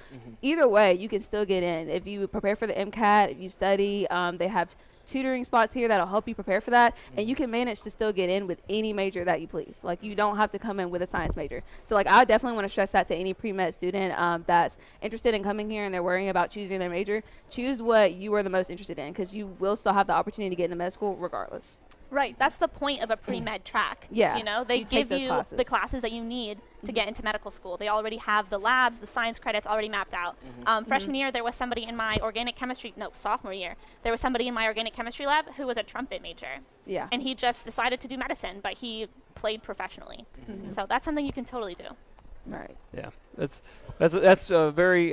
Either way, you can still get in. If you prepare for the MCAT, if you study, they have tutoring spots here that'll help you prepare for that, and you can manage to still get in with any major that you please. Like, you don't have to come in with a science major. So, like, I definitely want to stress that to any pre-med student that's interested in coming here and they're worrying about choosing their major. Choose what you are the most interested in, because you will still have the opportunity to get into med school regardless. Right. That's the point of a pre-med track. Yeah. You know, they You take give those you classes. the classes that you need to get into medical school. They already have the labs, the science credits already mapped out. Freshman year, there was somebody in my sophomore year, there was somebody in my organic chemistry lab who was a trumpet major. Yeah. And he just decided to do medicine, but he played professionally. So that's something you can totally do. Right. Yeah, that's a very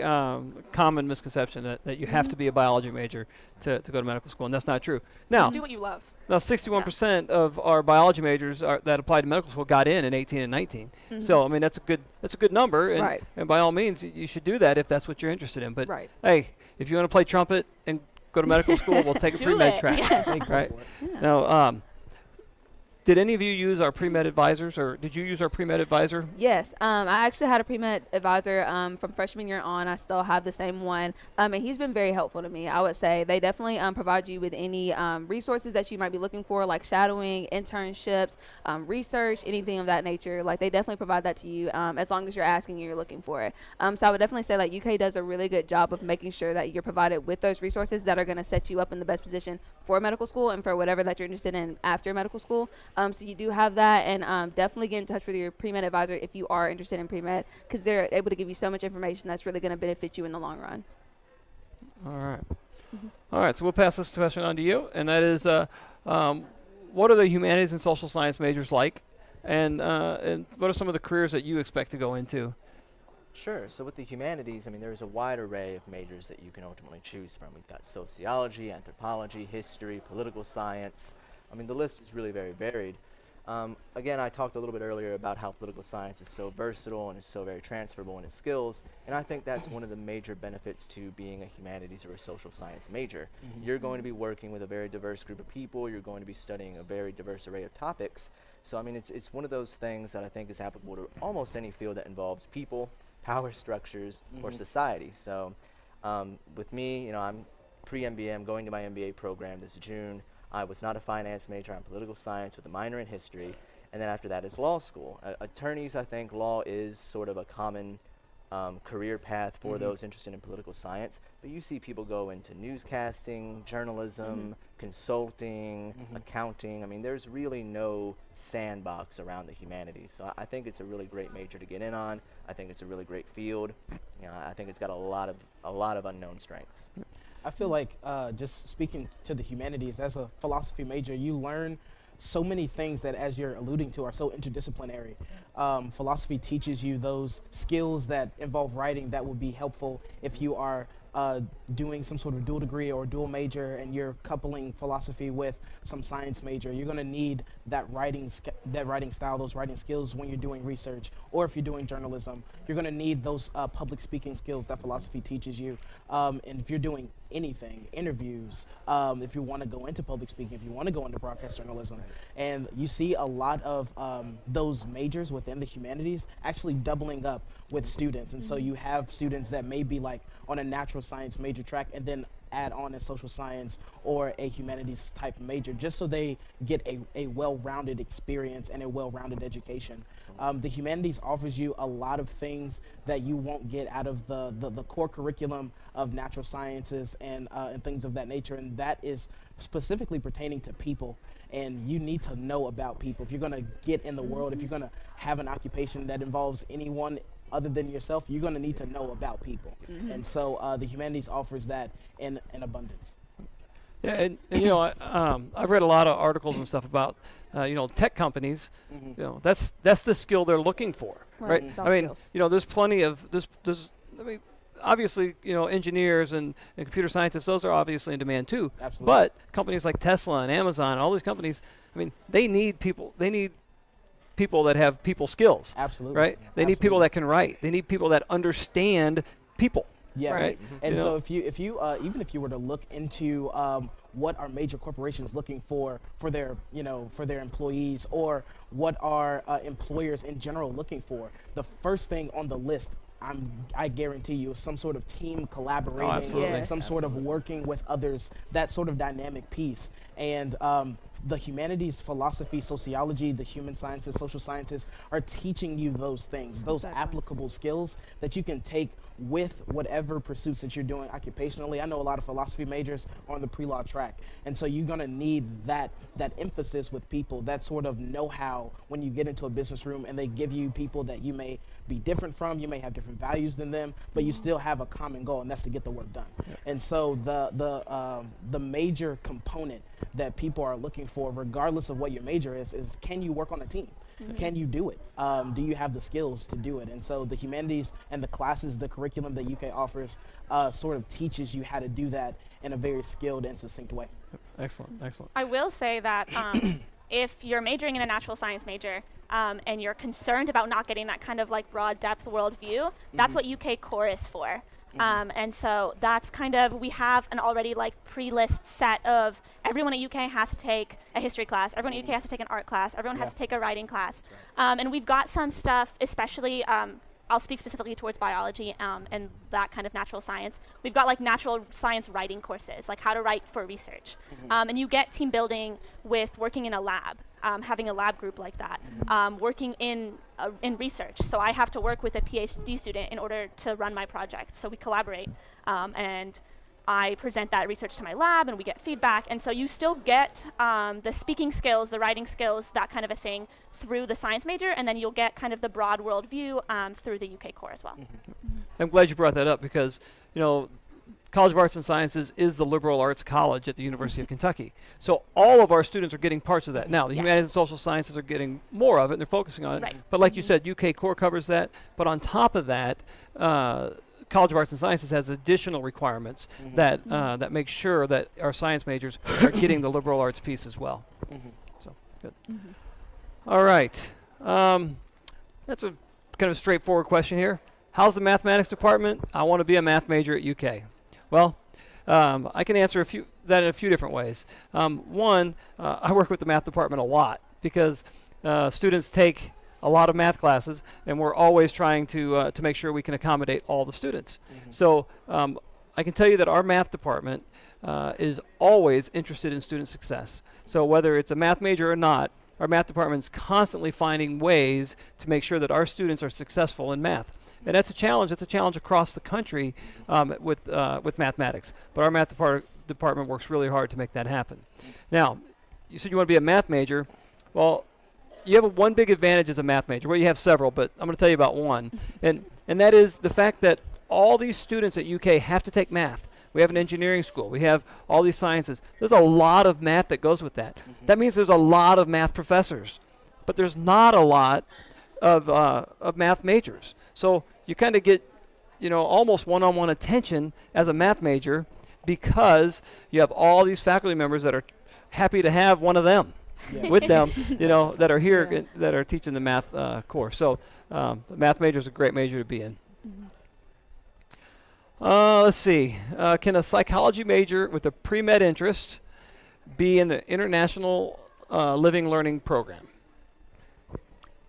common misconception that you have to be a biology major to go to medical school, and that's not true. Now, Just do what you love. now 61% of our biology majors that applied to medical school got in 18 and 19. So I mean that's a good number, and, Right. and by all means you should do that if that's what you're interested in. But Right. hey, if you want to play trumpet and go to medical school, we'll take a Do pre-med it. track. Yeah. Right. Yeah. Now, did any of you use our pre-med advisors, or did you use our pre-med advisor? Yes, I actually had a pre-med advisor from freshman year on. I still have the same one, and he's been very helpful to me. I would say they definitely provide you with any resources that you might be looking for, like shadowing, internships, research, anything of that nature. Like they definitely provide that to you as long as you're asking and you're looking for it. So I would definitely say like UK does a really good job of making sure that you're provided with those resources that are going to set you up in the best position for medical school and for whatever that you're interested in after medical school. So you do have that, and definitely get in touch with your pre-med advisor if you are interested in pre-med, because they're able to give you so much information that's really going to benefit you in the long run. All right. All right, so we'll pass this question on to you, and that is, what are the humanities and social science majors like, and what are some of the careers that you expect to go into? Sure. So with the humanities, I mean, there's a wide array of majors that you can ultimately choose from. We've got sociology, anthropology, history, political science. I mean, the list is really very varied. Again, I talked a little bit earlier about how political science is so versatile and is so very transferable in its skills, and I think that's one of the major benefits to being a humanities or a social science major. You're going to be working with a very diverse group of people, you're going to be studying a very diverse array of topics, so I mean, it's one of those things that I think is applicable to almost any field that involves people, power structures, or society. So with me, you know, I'm pre-MBA, I'm going to my MBA program this June. I was not a finance major, I'm political science with a minor in history, and then after that is law school. Attorneys, I think law is sort of a common career path for those interested in political science, but you see people go into newscasting, journalism, consulting, accounting. I mean, there's really no sandbox around the humanities, so I think it's a really great major to get in on. I think it's a really great field. You know, I think it's got a lot of unknown strengths. I feel like just speaking to the humanities, as a philosophy major, you learn so many things that, as you're alluding to, are so interdisciplinary. Philosophy teaches you those skills that involve writing that will be helpful if you are doing some sort of dual degree or dual major and you're coupling philosophy with some science major. You're going to need that writing style, those writing skills when you're doing research, or if you're doing journalism. You're going to need those public speaking skills that philosophy teaches you. And if you're doing anything, interviews, if you want to go into public speaking, if you want to go into broadcast journalism, and you see a lot of those majors within the humanities actually doubling up with students. And so you have students that may be like on a natural science major track and then add on a social science or a humanities type major, just so they get a well-rounded experience and a well-rounded education. The humanities offers you a lot of things that you won't get out of the core curriculum of natural sciences and things of that nature, and that is specifically pertaining to people. And you need to know about people. If you're going to get in the world, if you're going to have an occupation that involves anyone other than yourself, you're going to need to know about people. And so the humanities offers that in abundance. Yeah, and you know, I've read a lot of articles and stuff about, you know, tech companies. You know, that's the skill they're looking for, right? Soft I mean, skills. you know, there's plenty of I mean, obviously, you know, engineers and computer scientists, those are obviously in demand too. Absolutely. But companies like Tesla and Amazon, all these companies, I mean, they need people. They need people that have people skills. Absolutely. Right? They need people that can write. They need people that understand people. Yeah. Right. And You so know? if you even if you were to look into what are major corporations looking for their employees, or what are employers in general looking for, the first thing on the list, I guarantee you, is some sort of team collaborating, absolutely. and some sort of working with others, that sort of dynamic piece. And the humanities, philosophy, sociology, the human sciences, social sciences are teaching you those things, those applicable skills that you can take with whatever pursuits that you're doing occupationally. I know a lot of philosophy majors are on the pre-law track, and so you're gonna need that emphasis with people, that sort of know-how when you get into a business room and they give you people that you may be different from, you may have different values than them, but you still have a common goal, and that's to get the work done. And so the major component that people are looking for, regardless of what your major is can you work on a team? Can you do it? Do you have the skills to do it? And so the humanities and the classes, the curriculum that UK offers sort of teaches you how to do that in a very skilled and succinct way. Excellent, excellent. I will say that if you're majoring in a natural science major and you're concerned about not getting that kind of like broad depth worldview, that's what UK Core is for. And so that's kind of, we have an already like pre-list set of everyone at UK has to take a history class, everyone at UK has to take an art class, everyone has to take a writing class. And we've got some stuff, especially, I'll speak specifically towards biology and that kind of natural science. We've got like natural science writing courses, like how to write for research. And you get team building with working in a lab. Having a lab group like that, working in research. So I have to work with a PhD student in order to run my project. So we collaborate, and I present that research to my lab, and we get feedback. And so you still get the speaking skills, the writing skills, that kind of a thing through the science major, and then you'll get kind of the broad worldview through the UK Core as well. I'm glad you brought that up because, you know, College of Arts and Sciences is the liberal arts college at the University of Kentucky. So all of our students are getting parts of that. Now, the humanities and social sciences are getting more of it, and they're focusing on it. Right. But like you said, UK Core covers that. But on top of that, College of Arts and Sciences has additional requirements that that make sure that our science majors are getting the liberal arts piece as well. So, good. All right. That's a kind of straightforward question here. How's the mathematics department? I want to be a math major at UK. Well, I can answer that in a few different ways. One, I work with the math department a lot because students take a lot of math classes, and we're always trying to make sure we can accommodate all the students. So I can tell you that our math department is always interested in student success. So whether it's a math major or not, our math department is constantly finding ways to make sure that our students are successful in math. And that's a challenge. It's a challenge across the country with mathematics. But our math department works really hard to make that happen. Now, you said you want to be a math major. Well, you have one big advantage as a math major. Well, you have several, but I'm going to tell you about one. And that is the fact that all these students at UK have to take math. We have an engineering school. We have all these sciences. There's a lot of math that goes with that. That means there's a lot of math professors. But there's not a lot of math majors. So you kind of get, you know, almost one-on-one attention as a math major because you have all these faculty members that are happy to have one of them with them, you know, that are here that are teaching the math course. So the math major is a great major to be in. Let's see. Can a psychology major with a pre-med interest be in the International Living Learning Program?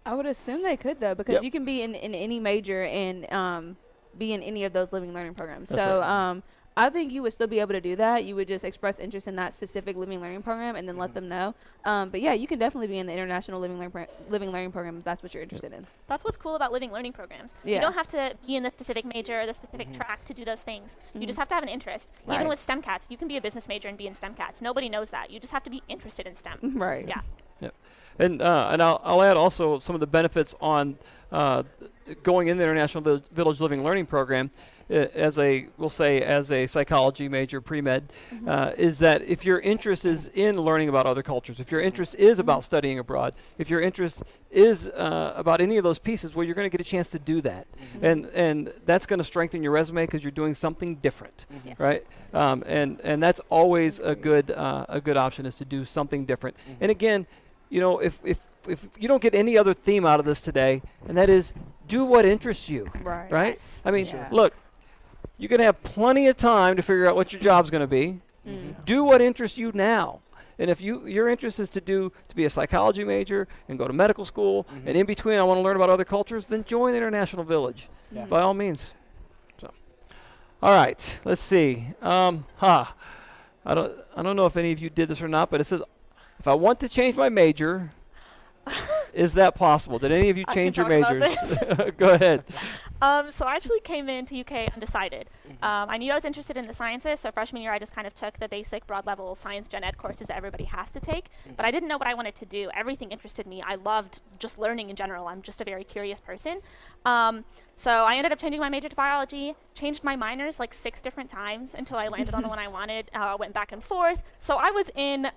I would assume they could, though, because you can be in any major and be in any of those living learning programs. That's so right. I think you would still be able to do that. You would just express interest in that specific living learning program and then let them know. But yeah, you can definitely be in the International Living Learning Program if that's what you're interested in. That's what's cool about living learning programs. Yeah. You don't have to be in the specific major or the specific track to do those things. You just have to have an interest. Right. Even with STEM cats, you can be a business major and be in STEM cats. Nobody knows that. You just have to be interested in STEM. Right. Yeah. Yep. And I'll add also some of the benefits on going in the International Village Living Learning Program as a psychology major pre-med is that if your interest is in learning about other cultures, if your interest is about studying abroad, if your interest is about any of those pieces, well, you're going to get a chance to do that. And that's going to strengthen your resume because you're doing something different, right? And that's always a good option, is to do something different. And again, you know, if you don't get any other theme out of this today, and that is do what interests you, right? Yes. I mean, look, you're going to have plenty of time to figure out what your job's going to be. Do what interests you now. And if your interest is to be a psychology major and go to medical school, and in between I want to learn about other cultures, then join the International Village, by all means. So, all right, let's see. I don't know if any of you did this or not, but it says, if I want to change my major, is that possible? Did any of you change your majors? Go ahead. So I actually came into UK undecided. I knew I was interested in the sciences, so freshman year I just kind of took the basic broad level science gen ed courses that everybody has to take, but I didn't know what I wanted to do. Everything interested me. I loved just learning in general. I'm just a very curious person. So I ended up changing my major to biology, changed my minors like 6 different times until I landed on the one I wanted, went back and forth. So I was in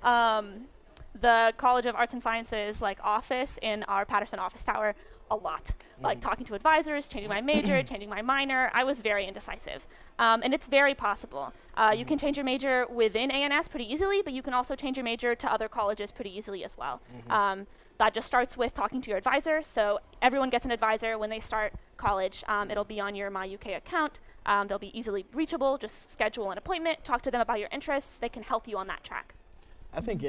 the College of Arts and Sciences office in our Patterson office tower a lot. Like talking to advisors, changing my major, changing my minor. I was very indecisive. And it's very possible. You can change your major within A&S pretty easily, but you can also change your major to other colleges pretty easily as well. That just starts with talking to your advisor. So everyone gets an advisor when they start college. It'll be on your MyUK account. They'll be easily reachable. Just schedule an appointment, talk to them about your interests. They can help you on that track. I think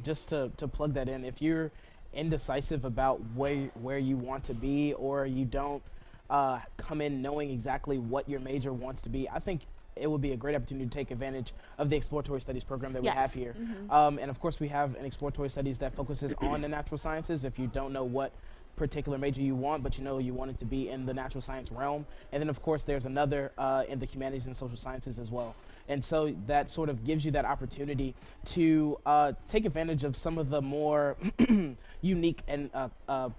just to plug that in, if you're indecisive about where you want to be, or you don't come in knowing exactly what your major wants to be, I think it would be a great opportunity to take advantage of the exploratory studies program that we have here. And of course we have an exploratory studies that focuses on the natural sciences if you don't know what particular major you want, but you know you want it to be in the natural science realm. And then of course there's another in the humanities and social sciences as well. And so that sort of gives you that opportunity to take advantage of some of the more unique and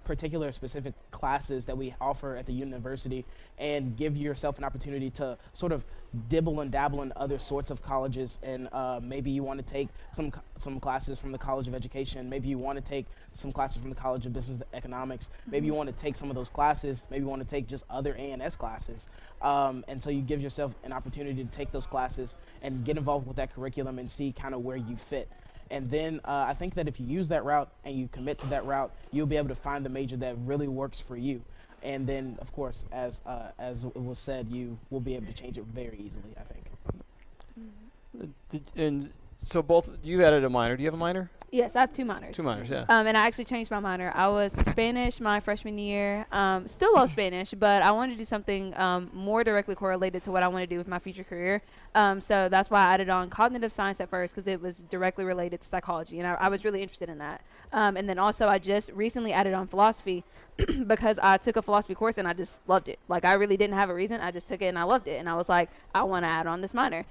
particular specific classes that we offer at the university, and give yourself an opportunity to sort of dibble and dabble in other sorts of colleges. And maybe you want to take some classes from the College of Education. Maybe you want to take some classes from the College of Business Economics. Maybe you want to take some of those classes. Maybe you want to take just other A&S classes. And so you give yourself an opportunity to take those classes and get involved with that curriculum and see kind of where you fit. And then I think that if you use that route and you commit to that route, you'll be able to find the major that really works for you. And then, of course, as it was said, you will be able to change it very easily, I think. And so both, you added a minor. Do you have a minor? Yes, I have 2 minors. 2 minors, yeah. And I actually changed my minor. I was Spanish my freshman year. Still love Spanish, but I wanted to do something more directly correlated to what I want to do with my future career. So that's why I added on cognitive science at first, because it was directly related to psychology, and I was really interested in that. And then also I just recently added on philosophy because I took a philosophy course and I just loved it. Like, I really didn't have a reason. I just took it and I loved it. And I was like, I want to add on this minor.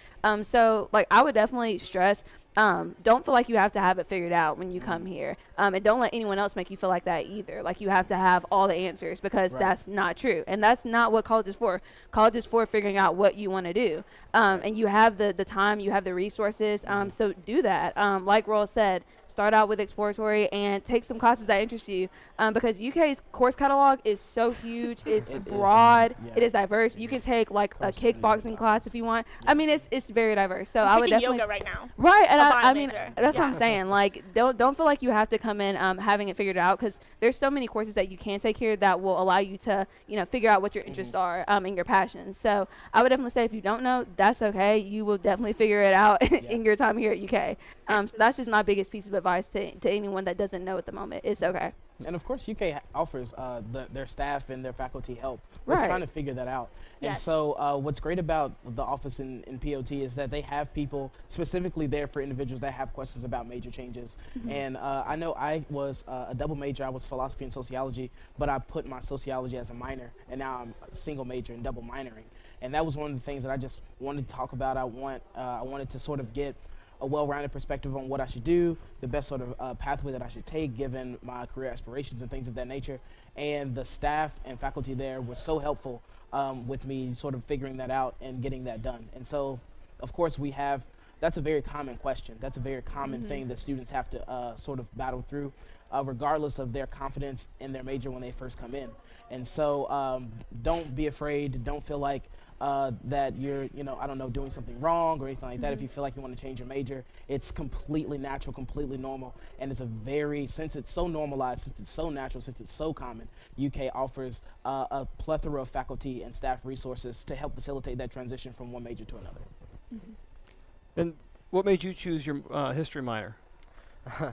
So like, I would definitely stress, don't feel like you have to have it figured out when you come here. And don't let anyone else make you feel like that either. Like, you have to have all the answers, because that's not true. And that's not what college is for. College is for figuring out what you want to do. And you have the time, you have the resources. So do that. Like Roel said, start out with exploratory and take some classes that interest you, because UK's course catalog is so huge. It's broad. It is diverse. You can take like a kickboxing class if you want. I mean, it's very diverse. So I would definitely yoga right now. Right, and I mean, that's what I'm saying. Like, don't feel like you have to come in having it figured out, because there's so many courses that you can take here that will allow you to, figure out what your interests are and your passions. So I would definitely say, if you don't know, that's okay. You will definitely figure it out in your time here at UK. So that's just my biggest piece of advice to anyone that doesn't know at the moment. It's okay. And of course, UK offers their staff and their faculty help. We're trying to figure that out. And so what's great about the office in POT is that they have people specifically there for individuals that have questions about major changes. And I know I was a double major. I was philosophy and sociology, but I put my sociology as a minor, and now I'm a single major and double minoring. And that was one of the things that I just wanted to talk about. I wanted to sort of get a well-rounded perspective on what I should do, the best sort of pathway that I should take given my career aspirations and things of that nature. And the staff and faculty there were so helpful with me sort of figuring that out and getting that done. And so, of course, that's a very common question. That's a very common thing that students have to sort of battle through, regardless of their confidence in their major when they first come in. And so don't be afraid. Don't feel like that you're, doing something wrong or anything like that. If you feel like you want to change your major, it's completely natural, completely normal. And it's since it's so normalized, since it's so natural, since it's so common, UK offers a plethora of faculty and staff resources to help facilitate that transition from one major to another. And what made you choose your history minor?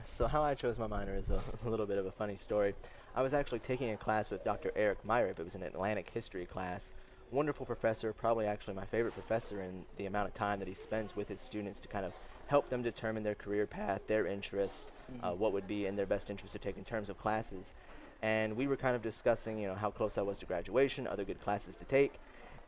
So how I chose my minor is a little bit of a funny story. I was actually taking a class with Dr. Eric Myrick. It was an Atlantic history class. Wonderful professor, probably actually my favorite professor in the amount of time that he spends with his students to kind of help them determine their career path, their interest, what would be in their best interest to take in terms of classes. And we were kind of discussing, how close I was to graduation, other good classes to take.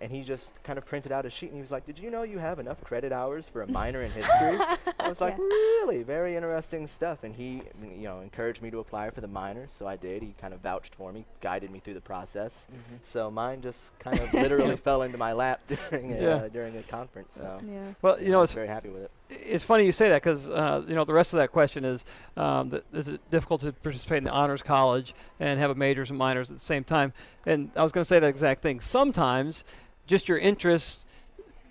And he just kind of printed out a sheet and he was like, "Did you know you have enough credit hours for a minor in history?" I was like, "Really? Very interesting stuff." And he, encouraged me to apply for the minor, so I did. He kind of vouched for me, guided me through the process. So mine just kind of literally fell into my lap during a conference. So well, I was very happy with it. it's funny you say that because you know the rest of that question is is it difficult to participate in the honors college and have a majors and minors at the same time? And I was going to say that exact thing. Sometimes just your interests,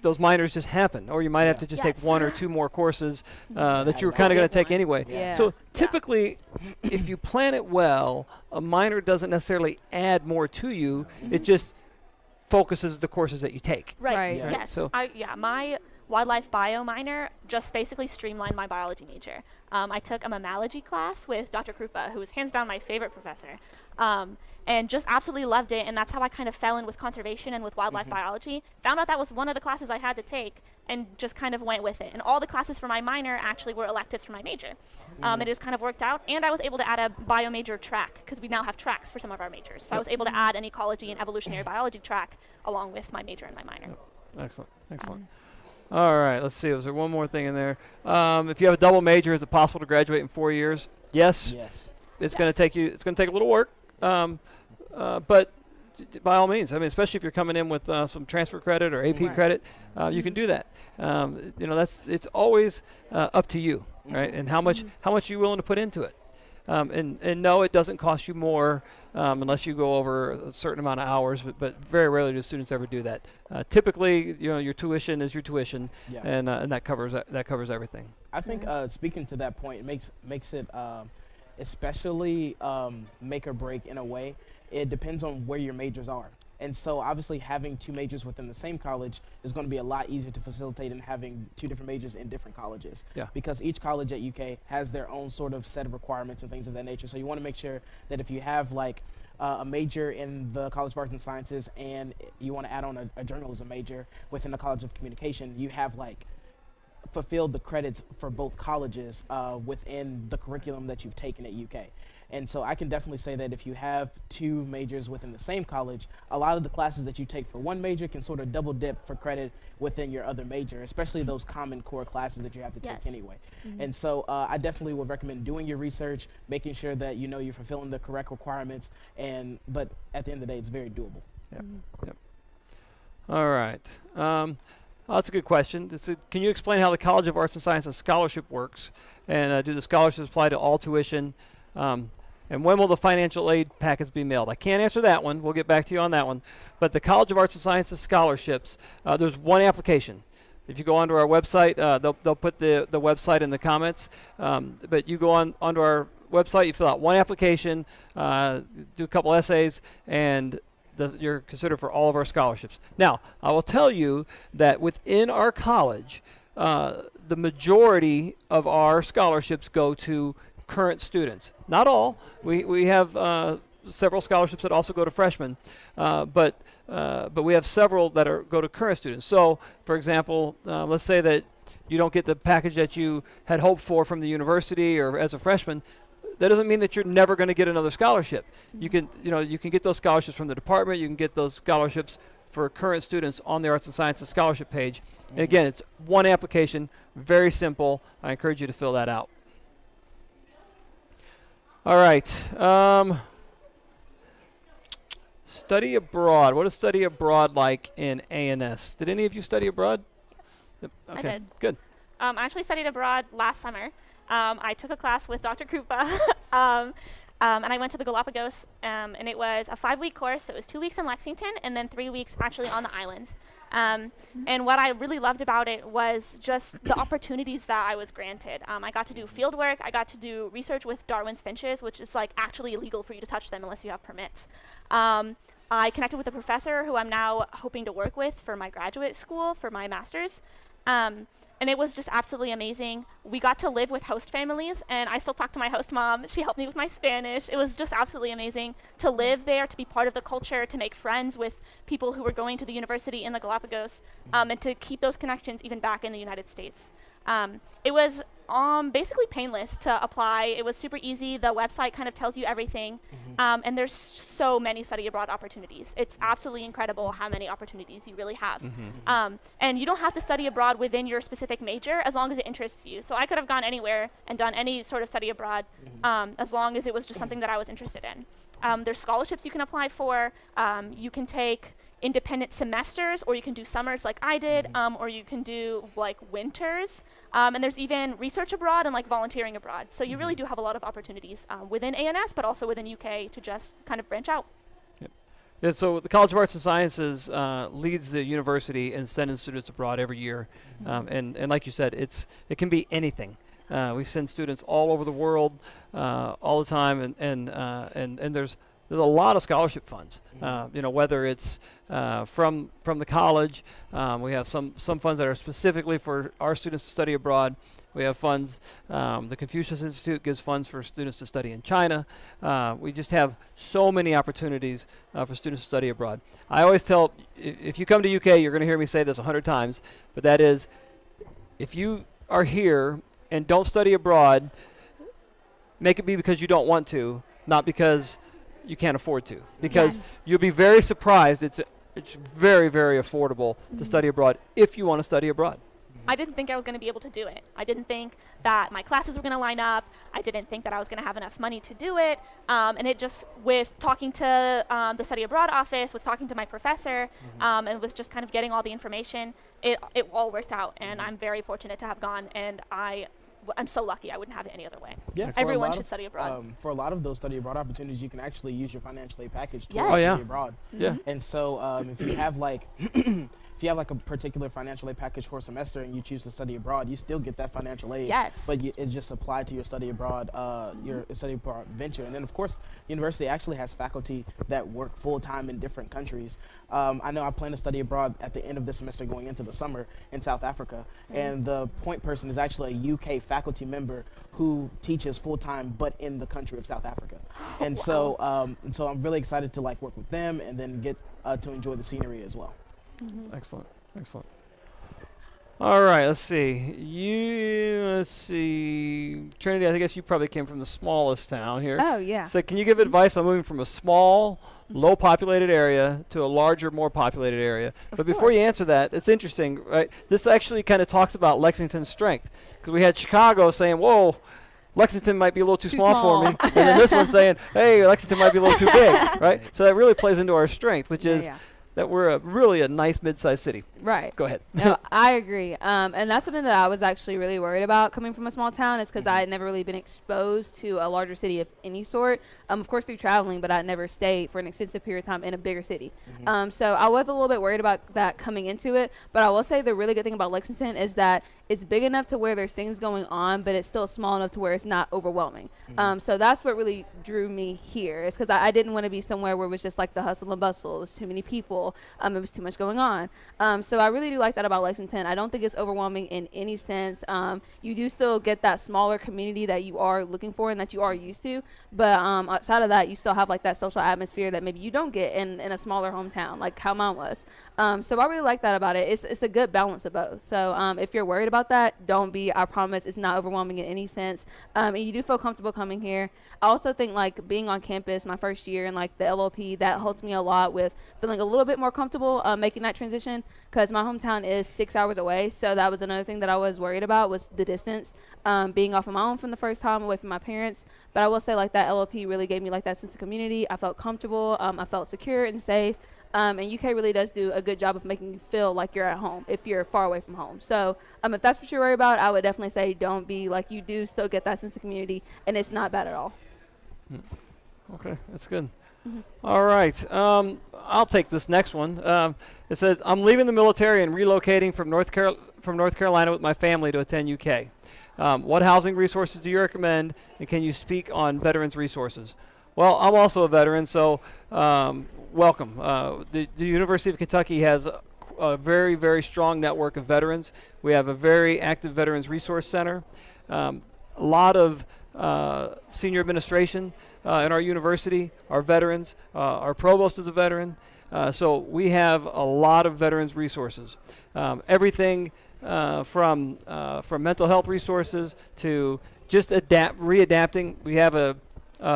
those minors just happen, or you might have to just take one or two more courses that you were kind of going to take anyway. Yeah. So typically, if you plan it well, a minor doesn't necessarily add more to you. It just focuses the courses that you take. Right. Yes. Right, so My wildlife bio minor just basically streamlined my biology major. I took a mammalogy class with Dr. Krupa, who was hands down my favorite professor, and just absolutely loved it. And that's how I kind of fell in with conservation and with wildlife biology. Found out that was one of the classes I had to take and just kind of went with it. And all the classes for my minor actually were electives for my major. It just kind of worked out. And I was able to add a bio major track because we now have tracks for some of our majors. So I was able to add an ecology and evolutionary biology track along with my major and my minor. Excellent, excellent. All right, let's see. Was there one more thing in there? If you have a double major, is it possible to graduate in 4 years? Yes. Yes. It's going to take you. It's going to take a little work, but by all means. I mean, especially if you're coming in with some transfer credit or AP credit, you can do that. You know, it's always up to you, right? And how much you're willing to put into it. And no, it doesn't cost you more unless you go over a certain amount of hours, but very rarely do students ever do that. Typically, you know, your tuition is your tuition, and that covers everything. I think speaking to that point, it makes it especially make or break in a way. It depends on where your majors are. And so obviously having two majors within the same college is going to be a lot easier to facilitate than having two different majors in different colleges. Yeah. Because each college at UK has their own sort of set of requirements and things of that nature. So you want to make sure that if you have like a major in the College of Arts and Sciences and you want to add on a journalism major within the College of Communication, you have like fulfilled the credits for both colleges within the curriculum that you've taken at UK. And so I can definitely say that if you have two majors within the same college, a lot of the classes that you take for one major can sort of double dip for credit within your other major, especially those common core classes that you have to take anyway. And so I definitely would recommend doing your research, making sure that you know you're fulfilling the correct requirements, but at the end of the day, it's very doable. Yep. Yep. All right. Well, that's a good question. Can you explain how the College of Arts and Sciences scholarship works? And do the scholarships apply to all tuition? And when will the financial aid packets be mailed? I can't answer that one. We'll get back to you on that one. But the College of Arts and Sciences scholarships, there's one application. If you go onto our website, they'll put the website in the comments. But you go onto our website, you fill out one application, do a couple essays, and you're considered for all of our scholarships. Now, I will tell you that within our college, the majority of our scholarships go to current students. Not all. We have several scholarships that also go to freshmen, but we have several that go to current students. So, for example, let's say that you don't get the package that you had hoped for from the university or as a freshman. That doesn't mean that you're never going to get another scholarship. You can get those scholarships from the department. You can get those scholarships for current students on the Arts and Sciences scholarship page. And again, it's one application, very simple. I encourage you to fill that out. All right. Study abroad. What is study abroad like in A&S? Did any of you study abroad? Yes, Yep. I Okay. did. Good. I actually studied abroad last summer. I took a class with Dr. Krupa, and I went to the Galapagos, and it was a 5-week course. So it was 2 weeks in Lexington and then 3 weeks actually on the islands. And what I really loved about it was just the opportunities that I was granted. I got to do field work. I got to do research with Darwin's finches, which is like actually illegal for you to touch them unless you have permits. I connected with a professor who I'm now hoping to work with for my graduate school, for my master's. And it was just absolutely amazing. We got to live with host families, and I still talk to my host mom. She helped me with my Spanish. It was just absolutely amazing to live there, to be part of the culture, to make friends with people who were going to the university in the Galapagos, and to keep those connections even back in the United States. It was basically painless to apply. It was super easy. The website kind of tells you everything. And there's so many study abroad opportunities. It's absolutely incredible how many opportunities you really have. And you don't have to study abroad within your specific major as long as it interests you. So I could have gone anywhere and done any sort of study abroad as long as it was just something that I was interested in. There's scholarships you can apply for. You can take independent semesters, or you can do summers like I did, or you can do like winters. And there's even research abroad and like volunteering abroad. So you really do have a lot of opportunities within ANS, but also within UK to just kind of branch out. Yeah, so the College of Arts and Sciences leads the university in sending students abroad every year, and like you said, it can be anything. We send students all over the world all the time, and there's a lot of scholarship funds. Whether it's from the college, we have some funds that are specifically for our students to study abroad. We have funds. The Confucius Institute gives funds for students to study in China. We just have so many opportunities for students to study abroad. I always tell, if you come to UK, you're going to hear me say this 100 times, but that is, if you are here and don't study abroad, make it be because you don't want to, not because you can't afford to. Because you'll be very surprised. It's very, very affordable to study abroad if you want to study abroad. I didn't think I was going to be able to do it. I didn't think that my classes were going to line up. I didn't think that I was going to have enough money to do it. And it just, with talking to the study abroad office, with talking to my professor, and with just kind of getting all the information, it all worked out. And I'm very fortunate to have gone. And I'm so lucky. I wouldn't have it any other way. Yeah, everyone should study abroad. For a lot of those study abroad opportunities, you can actually use your financial aid package to Yes. study abroad. Yeah. And so if you have like if you have like a particular financial aid package for a semester and you choose to study abroad, you still get that financial aid. Yes. But it just applied to your study abroad venture. And then of course, the university actually has faculty that work full time in different countries. I know I plan to study abroad at the end of this semester going into the summer in South Africa. And the point person is actually a UK faculty member who teaches full time but in the country of South Africa. And so I'm really excited to like work with them and then get to enjoy the scenery as well. Excellent. All right, let's see. Trinity, I guess you probably came from the smallest town here. Oh, yeah. So can you give advice on moving from a small, low-populated area to a larger, more populated area? But before you answer that, it's interesting, right? This actually kind of talks about Lexington's strength, because we had Chicago saying, whoa, Lexington might be a little too small for me, and then this one saying, hey, Lexington might be a little too big, right? So that really plays into our strength, which is that we're really a nice mid-sized city. Right. Go ahead. No, I agree. And that's something that I was actually really worried about coming from a small town, is because I had never really been exposed to a larger city of any sort. Of course through traveling, but I never stayed for an extensive period of time in a bigger city. So I was a little bit worried about that coming into it. But I will say the really good thing about Lexington is that it's big enough to where there's things going on, but it's still small enough to where it's not overwhelming. So that's what really drew me here, is because I didn't want to be somewhere where it was just like the hustle and bustle. It was too many people. It was too much going on. So I really do like that about Lexington. I don't think it's overwhelming in any sense. You do still get that smaller community that you are looking for and that you are used to. But outside of that, you still have like that social atmosphere that maybe you don't get in a smaller hometown, like how mine was. So I really like that about it. It's a good balance of both. So if you're worried about that, don't be. I promise it's not overwhelming in any sense. And you do feel comfortable coming here. I also think like being on campus my first year and like the LLP, that helps me a lot with feeling a little bit more comfortable making that transition, because my hometown is 6 hours away. So that was another thing that I was worried about, was the distance, being off on my own from the first time, away from my parents. But I will say like that LLP really gave me like that sense of community. I felt comfortable. I felt secure and safe. And UK really does do a good job of making you feel like you're at home if you're far away from home. So if that's what you're worried about, I would definitely say don't be. Like, you do still get that sense of community, and it's not bad at all. Okay, that's good. All right, I'll take this next one. It said, I'm leaving the military and relocating from North Carolina with my family to attend UK. What housing resources do you recommend, and can you speak on veterans resources? Well, I'm also a veteran, so welcome. The University of Kentucky has a very, very strong network of veterans. We have a very active Veterans Resource Center. A lot of senior administration in our university are veterans. Our provost is a veteran. So we have a lot of veterans resources. Everything from mental health resources to just readapting. We have a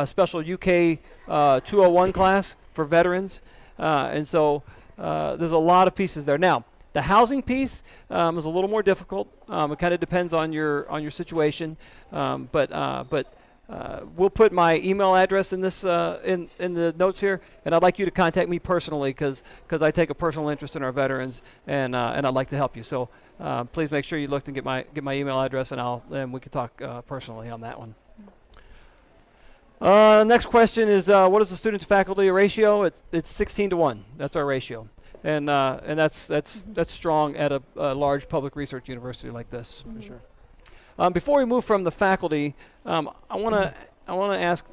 special UK 201 class for veterans. And so there's a lot of pieces there. Now, the housing piece is a little more difficult. It kind of depends on your situation. But we'll put my email address in this in the notes here, and I'd like you to contact me personally because I take a personal interest in our veterans, and I'd like to help you. So please make sure you look and get my email address, and we can talk personally on that one. Next question is what is the student to faculty ratio? It's 16 to 1. That's our ratio, and that's strong at a large public research university like this. For sure. Before we move from the faculty, I want to ask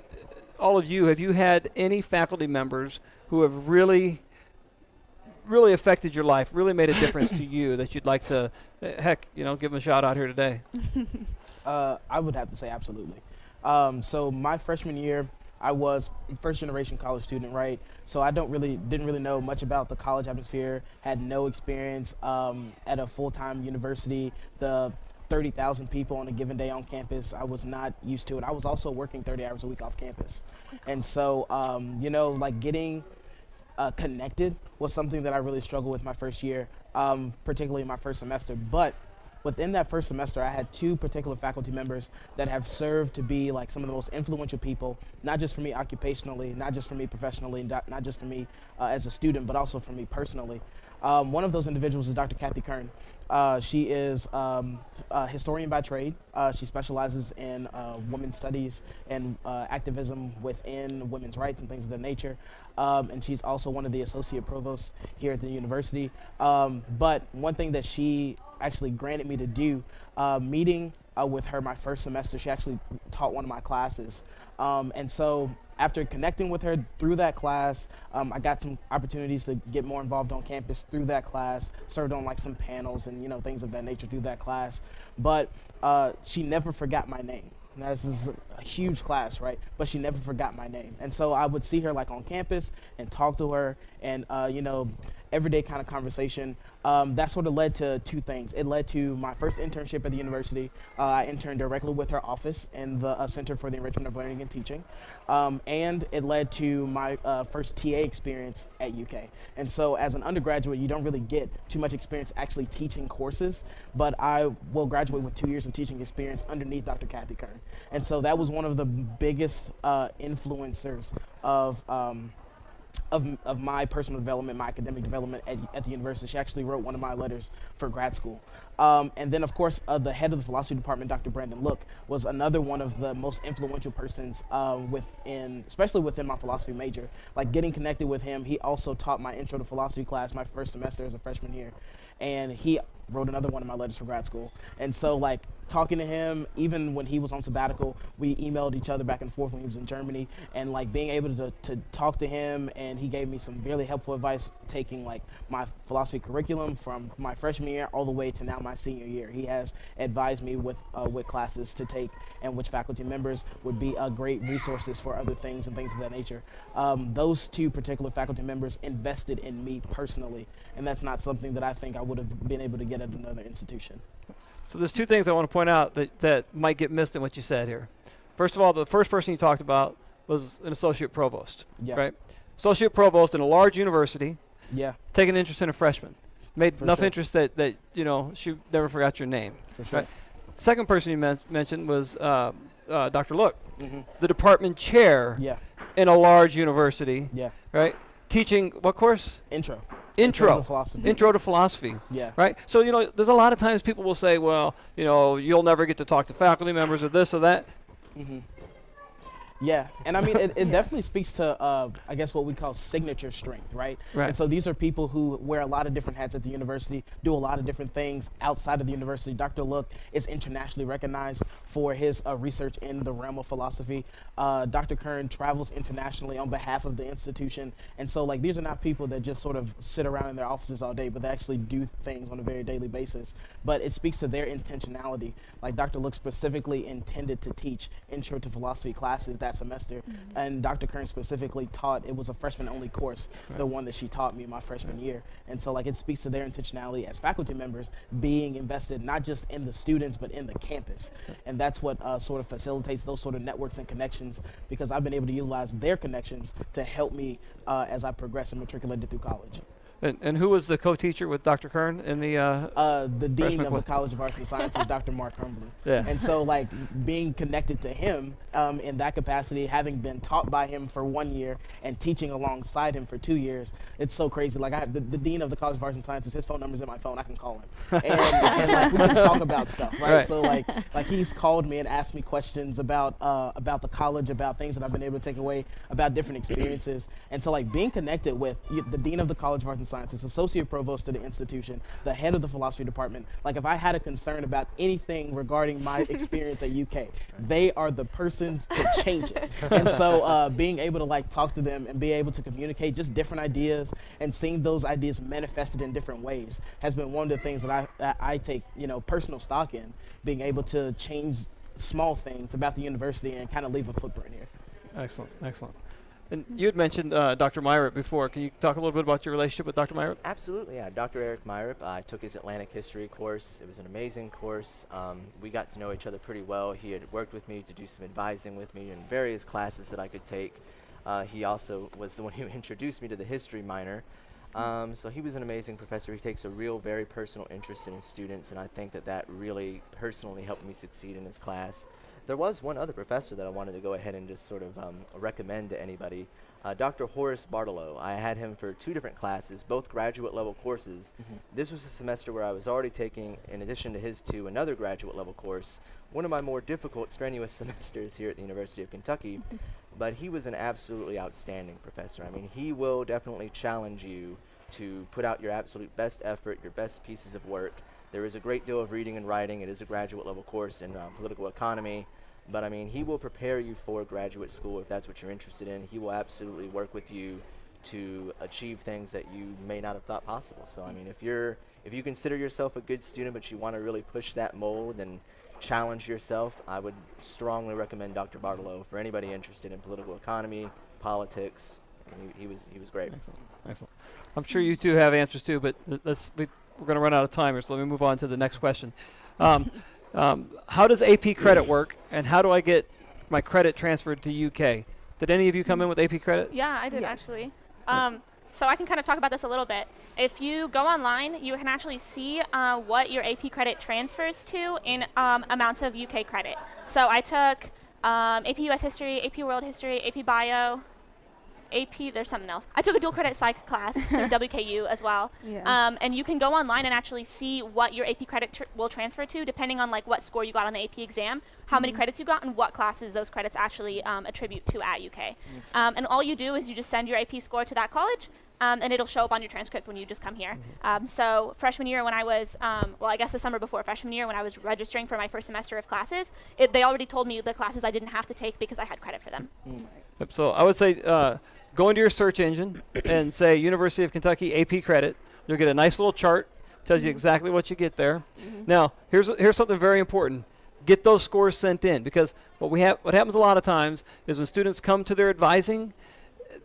all of you: have you had any faculty members who have really affected your life, really made a difference to you that you'd like to, heck, give them a shout out here today? I would have to say absolutely. So my freshman year, I was first generation college student, right? So I didn't really know much about the college atmosphere, had no experience at a full-time university. The 30,000 people on a given day on campus, I was not used to it. I was also working 30 hours a week off campus. And so, like getting connected was something that I really struggled with my first year, particularly my first semester. But within that first semester, I had 2 particular faculty members that have served to be like some of the most influential people, not just for me occupationally, not just for me professionally, not just for me as a student, but also for me personally. One of those individuals is Dr. Kathy Kern. She is a historian by trade. She specializes in women's studies and activism within women's rights and things of that nature. And she's also one of the associate provosts here at the university. But one thing that she actually granted me to do, meeting with her my first semester, she actually taught one of my classes. And so after connecting with her through that class, I got some opportunities to get more involved on campus through that class, served on like some panels and things of that nature through that class. But she never forgot my name. Now, this is a huge class, right? But she never forgot my name. And so I would see her like on campus and talk to her and, everyday kind of conversation. That sort of led to 2 things. It led to my first internship at the university. I interned directly with her office in the Center for the Enrichment of Learning and Teaching. And it led to my first TA experience at UK. And so as an undergraduate, you don't really get too much experience actually teaching courses, but I will graduate with 2 years of teaching experience underneath Dr. Kathy Kern. And so that was one of the biggest influencers of my personal development, my academic development at the university. She actually wrote one of my letters for grad school. And then, of course, the head of the philosophy department, Dr. Brandon Look, was another one of the most influential persons especially within my philosophy major. Like getting connected with him, he also taught my intro to philosophy class my first semester as a freshman year. And he wrote another one of my letters for grad school. And so like talking to him, even when he was on sabbatical, we emailed each other back and forth when he was in Germany, and like being able to talk to him, and he gave me some really helpful advice taking like my philosophy curriculum from my freshman year all the way to now my senior year. He has advised me with classes to take and which faculty members would be great resources for other things and things of that nature. Those 2 particular faculty members invested in me personally, and that's not something that I think I would have been able to get at another institution. So there's 2 things I want to point out that might get missed in what you said here. First of all, the first person you talked about was an associate provost, right? Associate provost in a large university, taking an interest in a freshman. Made enough interest that she never forgot your name. For sure. Right? Second person you mentioned was Dr. Look, the department chair in a large university, right? Teaching what course? Intro Intro to philosophy. Intro to philosophy. Right? So, there's a lot of times people will say, well, you'll never get to talk to faculty members or this or that. Yeah, and I mean, it definitely speaks to, I guess, what we call signature strength, right? And so these are people who wear a lot of different hats at the university, do a lot of different things outside of the university. Dr. Look is internationally recognized for his research in the realm of philosophy. Dr. Kern travels internationally on behalf of the institution. And so, like, these are not people that just sort of sit around in their offices all day, but they actually do things on a very daily basis. But it speaks to their intentionality. Like, Dr. Look specifically intended to teach Intro to Philosophy classes that semester, and Dr. Kern specifically taught, it was a freshman only course, the one that she taught me my freshman year. And so like it speaks to their intentionality as faculty members being invested not just in the students but in the campus. And that's what sort of facilitates those sort of networks and connections, because I've been able to utilize their connections to help me as I progress and matriculated through college. And who was the co-teacher with Dr. Kern in the The dean freshman of the College of Arts and Sciences, Dr. Mark Humbly. Yeah. And so, like, being connected to him in that capacity, having been taught by him for 1 year and teaching alongside him for 2 years, it's so crazy. Like, I have the dean of the College of Arts and Sciences, his phone number's in my phone. I can call him. And like, we can talk about stuff, right? So, like he's called me and asked me questions about the college, about things that I've been able to take away, about different experiences. And so, like, being connected with the dean of the College of Arts and Sciences, associate provost to the institution, the head of the philosophy department. Like, if I had a concern about anything regarding my experience at UK, they are the persons to change it. And so being able to, like, talk to them and be able to communicate just different ideas and seeing those ideas manifested in different ways has been one of the things that I take, you know, personal stock in, being able to change small things about the university and kind of leave a footprint here. Excellent, excellent. And you had mentioned Dr. Myrup before. Can you talk a little bit about your relationship with Dr. Myrup? Absolutely, yeah. Dr. Eric Myrup, I took his Atlantic history course. It was an amazing course. We got to know each other pretty well. He had worked with me to do some advising with me in various classes that I could take. He also was the one who introduced me to the history minor. So he was an amazing professor. He takes a real, very personal interest in his students, and I think that really personally helped me succeed in his class. There was one other professor that I wanted to go ahead and just sort of recommend to anybody, Dr. Horace Bartolo. I had him for 2 different classes, both graduate level courses. This was a semester where I was already taking, in addition to his 2, another graduate level course, one of my more difficult, strenuous semesters here at the University of Kentucky. But he was an absolutely outstanding professor. I mean, he will definitely challenge you to put out your absolute best effort, your best pieces of work. There is a great deal of reading and writing. It is a graduate level course in political economy. But I mean, he will prepare you for graduate school if that's what you're interested in. He will absolutely work with you to achieve things that you may not have thought possible. So I mean, if you consider yourself a good student but you want to really push that mold and challenge yourself, I would strongly recommend Dr. Bartolo for anybody interested in political economy, politics. He was great. Excellent, excellent. I'm sure you two have answers too, but we're going to run out of time here, so let me move on to the next question. How does AP credit work, and how do I get my credit transferred to UK? Did any of you come in with AP credit? Yeah, I did actually. So I can kind of talk about this a little bit. If you go online, you can actually see what your AP credit transfers to in amounts of UK credit. So I took AP US History, AP World History, AP Bio, there's something else. I took a dual credit psych class through WKU as well. Yeah. And you can go online and actually see what your AP credit will transfer to, depending on like what score you got on the AP exam, how many credits you got, and what classes those credits actually attribute to at UK. And all you do is you just send your AP score to that college, and it'll show up on your transcript when you just come here. So freshman year when I was, well, I guess the summer before freshman year when I was registering for my first semester of classes, they already told me the classes I didn't have to take because I had credit for them. So I would say go into your search engine and say University of Kentucky AP credit. You'll get a nice little chart, tells you exactly what you get there. Now, here's something very important. Get those scores sent in, because what happens a lot of times is when students come to their advising,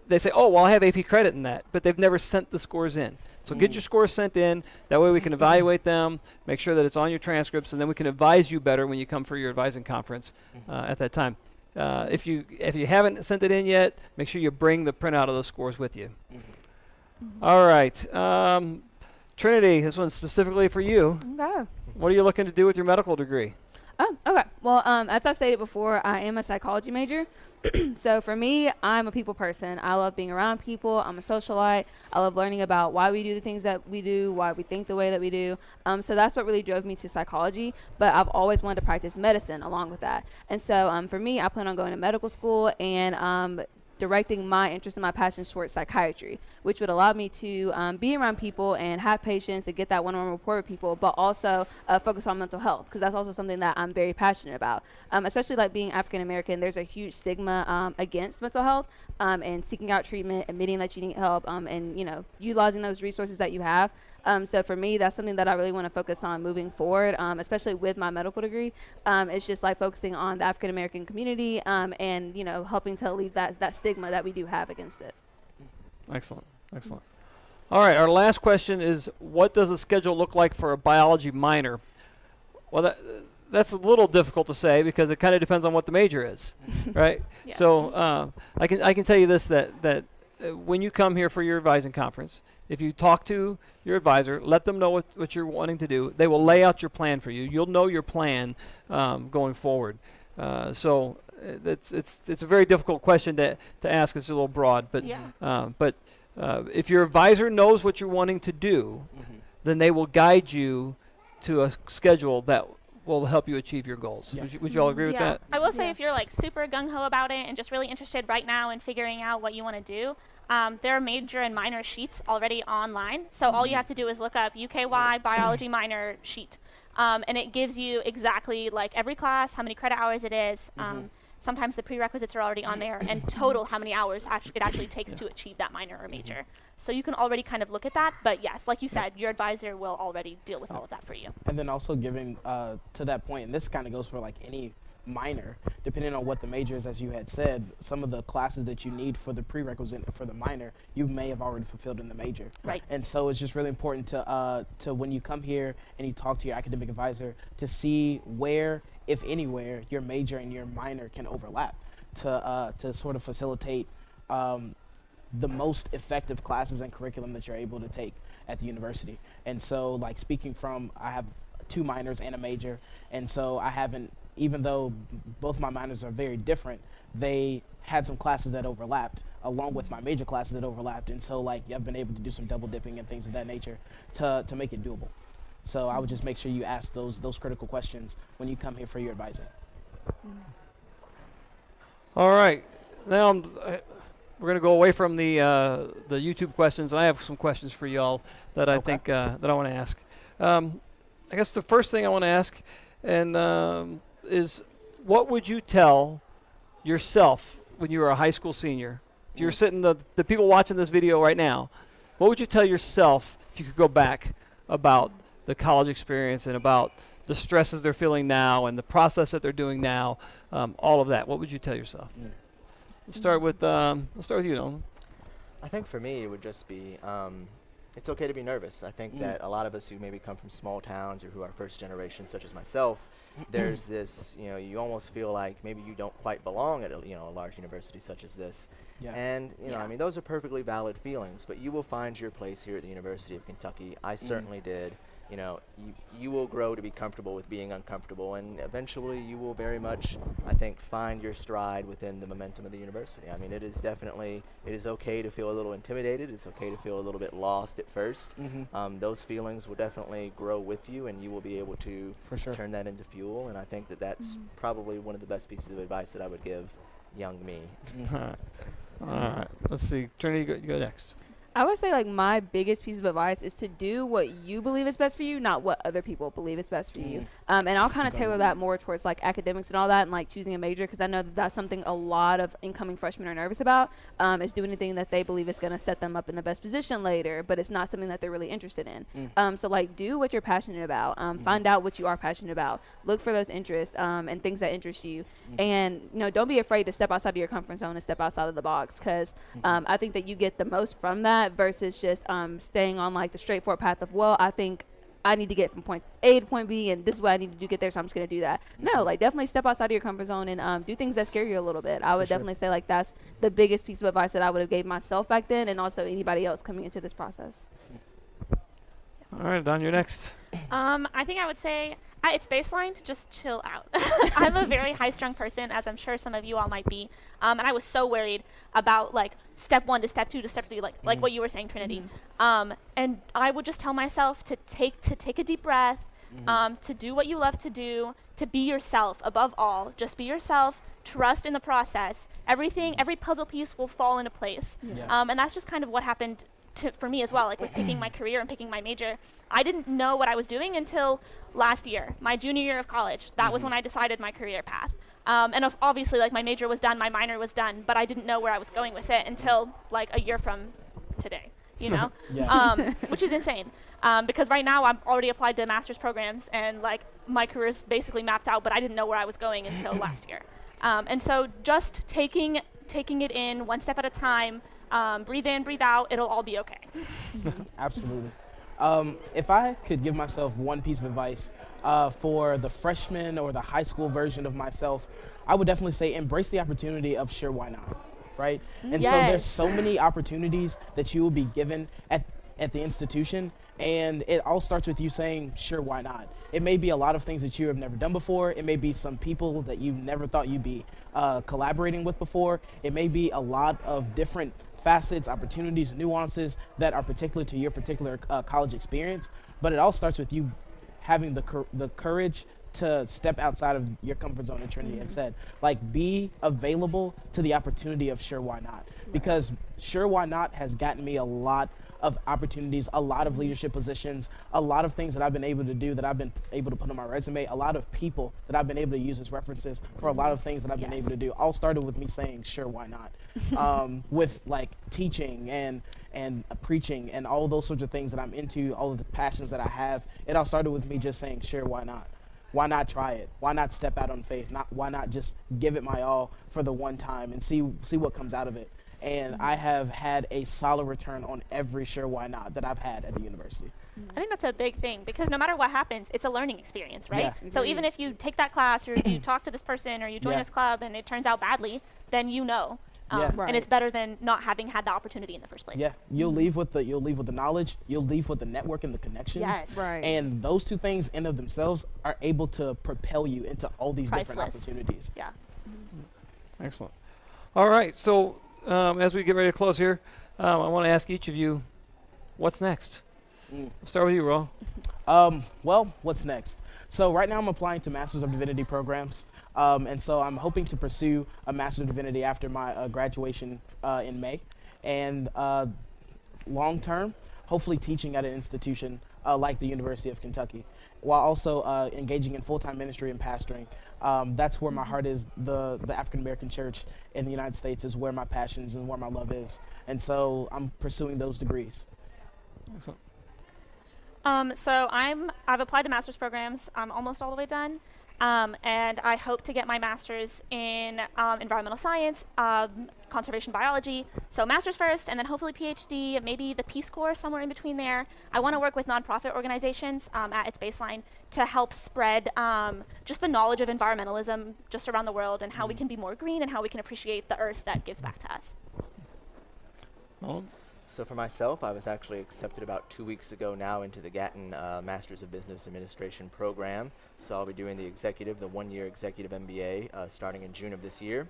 they say, oh, well, I have AP credit in that, but they've never sent the scores in. So get your scores sent in. That way we can evaluate them, make sure that it's on your transcripts, and then we can advise you better when you come for your advising conference at that time. If you haven't sent it in yet, make sure you bring the printout of those scores with you. All right. Trinity, this one's specifically for you. Okay. What are you looking to do with your medical degree? Oh, okay. Well, as I stated before, I am a psychology major. So for me, I'm a people person. I love being around people. I'm a socialite. I love learning about why we do the things that we do, why we think the way that we do. So that's what really drove me to psychology. But I've always wanted to practice medicine along with that. And so for me, I plan on going to medical school and directing my interest and my passion towards psychiatry, which would allow me to be around people and have patients and get that one-on-one rapport with people, but also focus on mental health, because that's also something that I'm very passionate about. Especially like being African American, there's a huge stigma against mental health and seeking out treatment, admitting that you need help, and utilizing those resources that you have. So for me, that's something that I really want to focus on moving forward, especially with my medical degree. It's just like focusing on the African American community and helping to alleviate that stigma that we do have against it. Excellent, excellent. All right, our last question is, what does a schedule look like for a biology minor? Well, that's a little difficult to say because it kind of depends on what the major is, right? Yes. So I can tell you this, that when you come here for your advising conference, if you talk to your advisor, let them know what you're wanting to do. They will lay out your plan for you. You'll know your plan going forward. So it's a very difficult question to ask. It's a little broad, but if your advisor knows what you're wanting to do, then they will guide you to a schedule that will help you achieve your goals. Yeah. Would you all agree with that? I will say if you're like super gung-ho about it and just really interested right now in figuring out what you want to do, there are major and minor sheets already online. So all you have to do is look up UKY biology minor sheet. And it gives you exactly like every class, how many credit hours it is. Sometimes the prerequisites are already on there, and total how many hours it actually takes to achieve that minor or major. So you can already kind of look at that. But yes, like you said, your advisor will already deal with all of that for you. And then also giving to that point, and this kind of goes for like any minor, depending on what the major is, as you had said, some of the classes that you need for the prerequisite for the minor, you may have already fulfilled in the major. Right. And so it's just really important to when you come here and you talk to your academic advisor to see where, if anywhere, your major and your minor can overlap to sort of facilitate the most effective classes and curriculum that you're able to take at the university. And so, like, speaking from, I have 2 minors and a major, and so I haven't, even though both my minors are very different, they had some classes that overlapped along with my major classes that overlapped, and so like I've been able to do some double dipping and things of that nature to make it doable. So I would just make sure you ask those critical questions when you come here for your advising. All right, now we're going to go away from the YouTube questions. I have some questions for y'all that I think that I want to ask. I guess the first thing I want to ask is, what would you tell yourself when you were a high school senior? If you're sitting, the people watching this video right now, what would you tell yourself if you could go back about the college experience and about the stresses they're feeling now and the process that they're doing now, all of that? What would you tell yourself? Let's start with you, Nolan. I think for me it would just be it's okay to be nervous. I think that a lot of us who maybe come from small towns or who are first generation, such as myself, there's this, you almost feel like maybe you don't quite belong at a large university such as this. Yeah. And I mean, those are perfectly valid feelings, but you will find your place here at the University of Kentucky. I certainly did. You will grow to be comfortable with being uncomfortable, and eventually you will very much, I think, find your stride within the momentum of the university. I mean, it is okay to feel a little intimidated. It's okay to feel a little bit lost at first. Those feelings will definitely grow with you, and you will be able to turn that into fuel, and I think that that's probably one of the best pieces of advice that I would give young me. All right. Let's see. Trinity, you go next. I would say, like, my biggest piece of advice is to do what you believe is best for you, not what other people believe is best for you. And I'll kind of tailor that more towards, like, academics and all that, and, like, choosing a major, because I know that that's something a lot of incoming freshmen are nervous about, is doing anything that they believe is going to set them up in the best position later, but it's not something that they're really interested in. So, like, do what you're passionate about. Find out what you are passionate about. Look for those interests and things that interest you. And, don't be afraid to step outside of your comfort zone and step outside of the box, because I think that you get the most from that versus just staying on like the straightforward path of, well, I think I need to get from point A to point B and this is what I need to do to get there, so I'm just going to do that. No, like, definitely step outside of your comfort zone and do things that scare you a little bit. I would definitely say, like, that's the biggest piece of advice that I would have gave myself back then, and also anybody else coming into this process. All right, Don, you're next. I think I would say at its baseline to just chill out. I'm a very high-strung person, as I'm sure some of you all might be, and I was so worried about like step 1 to step 2 to step 3, like what you were saying, Trinity. And I would just tell myself to take a deep breath, to do what you love to do, to be yourself above all. Just be yourself. Trust in the process. Every puzzle piece will fall into place. And that's just kind of what happened for me as well, like with picking my career and picking my major. I didn't know what I was doing until last year, my junior year of college. That was when I decided my career path. And obviously, like, my major was done, my minor was done, but I didn't know where I was going with it until like a year from today, which is insane. Because right now I'm already applied to master's programs and like my career is basically mapped out, but I didn't know where I was going until last year. And so just taking it in one step at a time, breathe in, breathe out, it'll all be okay. Absolutely. If I could give myself one piece of advice for the freshman or the high school version of myself, I would definitely say embrace the opportunity of sure, why not? right? And so Yes. there's so many opportunities that you will be given at the institution, and it all starts with you saying, sure, why not? It may be a lot of things that you have never done before. It may be some people that you never thought you'd be collaborating with before. It may be a lot of different facets, opportunities, nuances that are particular to your particular college experience. But it all starts with you having the courage to step outside of your comfort zone, and Trinity has said. Like, be available to the opportunity of sure, why not? Because sure, why not has gotten me a lot of opportunities, a lot of leadership positions, a lot of things that I've been able to do, that I've been able to put on my resume, a lot of people that I've been able to use as references for a lot of things that I've been able to do. All started with me saying, sure, why not? With like teaching and preaching and all those sorts of things that I'm into, all of the passions that I have, it all started with me just saying, sure, why not? Why not try it? Why not step out on faith? Why not just give it my all for the one time and see what comes out of it? And I have had a solid return on every sure why not that I've had at the university. I think that's a big thing, because no matter what happens, it's a learning experience, right? Yeah. So even if you take that class, or you talk to this person, or you join Yeah. this club and it turns out badly, then you know. Yeah. Right. And it's better than not having had the opportunity in the first place. Yeah, you'll leave with the knowledge, you'll leave with the network and the connections. Yes. Right. And those two things in of themselves are able to propel you into all these different Priceless. opportunities. Yeah. Excellent. All right. So as we get ready to close here, I want to ask each of you, what's next? We'll start with you, Ro. Well, what's next? So right now I'm applying to Masters of Divinity programs. And so I'm hoping to pursue a Master of Divinity after my graduation in May. And long term, hopefully teaching at an institution like the University of Kentucky, while also engaging in full-time ministry and pastoring. That's where my heart is. The African American church in the United States is where my passions and where my love is. And so I'm pursuing those degrees. Excellent. So I've applied to master's programs. I'm almost all the way done. And I hope to get my master's in environmental science, conservation biology. So master's first, and then hopefully PhD, maybe the Peace Corps, somewhere in between there. I want to work with nonprofit organizations at its baseline to help spread just the knowledge of environmentalism just around the world, and how we can be more green, and how we can appreciate the earth that gives back to us. So for myself, I was actually accepted about 2 weeks ago now into the Gatton Masters of Business Administration program. So I'll be doing the 1-year executive MBA starting in June of this year.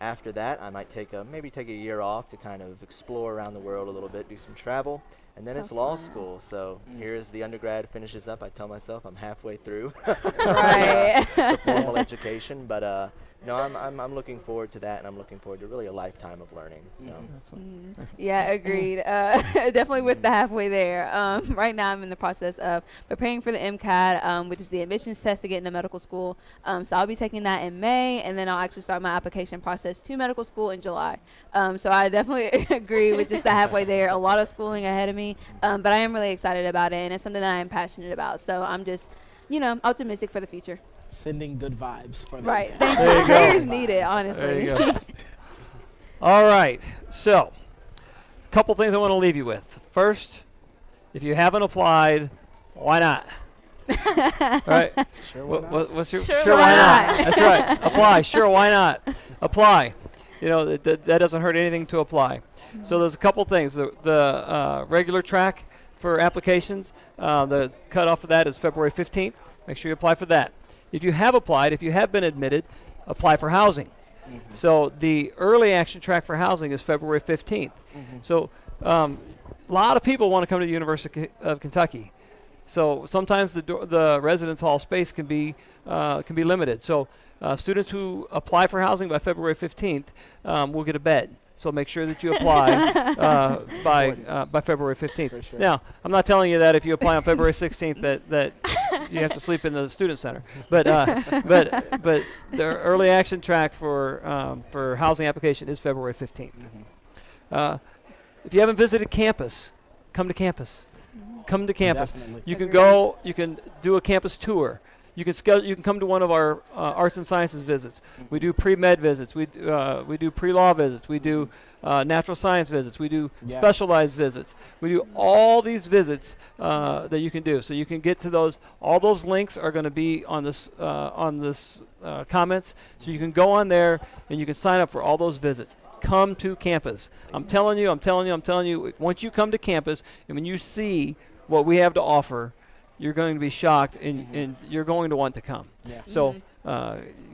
After that, I might maybe take a year off to kind of explore around the world a little bit, do some travel, and then it's law school. So here's the undergrad finishes up. I tell myself I'm halfway through Right. the formal education, but no, I'm looking forward to that, and I'm looking forward to really a lifetime of learning. So. Excellent. Yeah, agreed. Definitely with the halfway there. Right now I'm in the process of preparing for the MCAT, which is the admissions test to get into medical school. So I'll be taking that in May, and then I'll actually start my application process to medical school in July. So I definitely agree with just the halfway there. A lot of schooling ahead of me, but I am really excited about it, and it's something that I am passionate about. So I'm just, optimistic for the future. Sending good vibes for them. Right. Yeah. Thank There you. you go. Prayers needed, honestly. There you go. All right. So, a couple things I want to leave you with. First, if you haven't applied, why not? All right. Sure, why not? What's your Sure, why why not? not? That's right. Apply. Sure, why not? Apply. That doesn't hurt anything to apply. So there's a couple things. The regular track for applications, the cutoff of that is February 15th. Make sure you apply for that. If you have applied, if you have been admitted, apply for housing. So the early action track for housing is February 15th. So a lot of people want to come to the University of Kentucky. So sometimes the residence hall space can be limited. So students who apply for housing by February 15th will get a bed. So make sure that you apply by February 15th. For sure. Now, I'm not telling you that if you apply on February 16th that you have to sleep in the student center. But the early action track for housing application is February 15th. If you haven't visited campus, come to campus. Come to campus. Definitely. You can go. You can do a campus tour. You can come to one of our arts and sciences visits. We do pre-med visits. We do pre-law visits. We do natural science visits. We do specialized visits. We do all these visits that you can do. So you can get to those. All those links are going to be on this comments. So you can go on there and you can sign up for all those visits. come to campus. I'm telling you, once you come to campus and when you see what we have to offer, you're going to be shocked and you're going to want to come. Yeah. So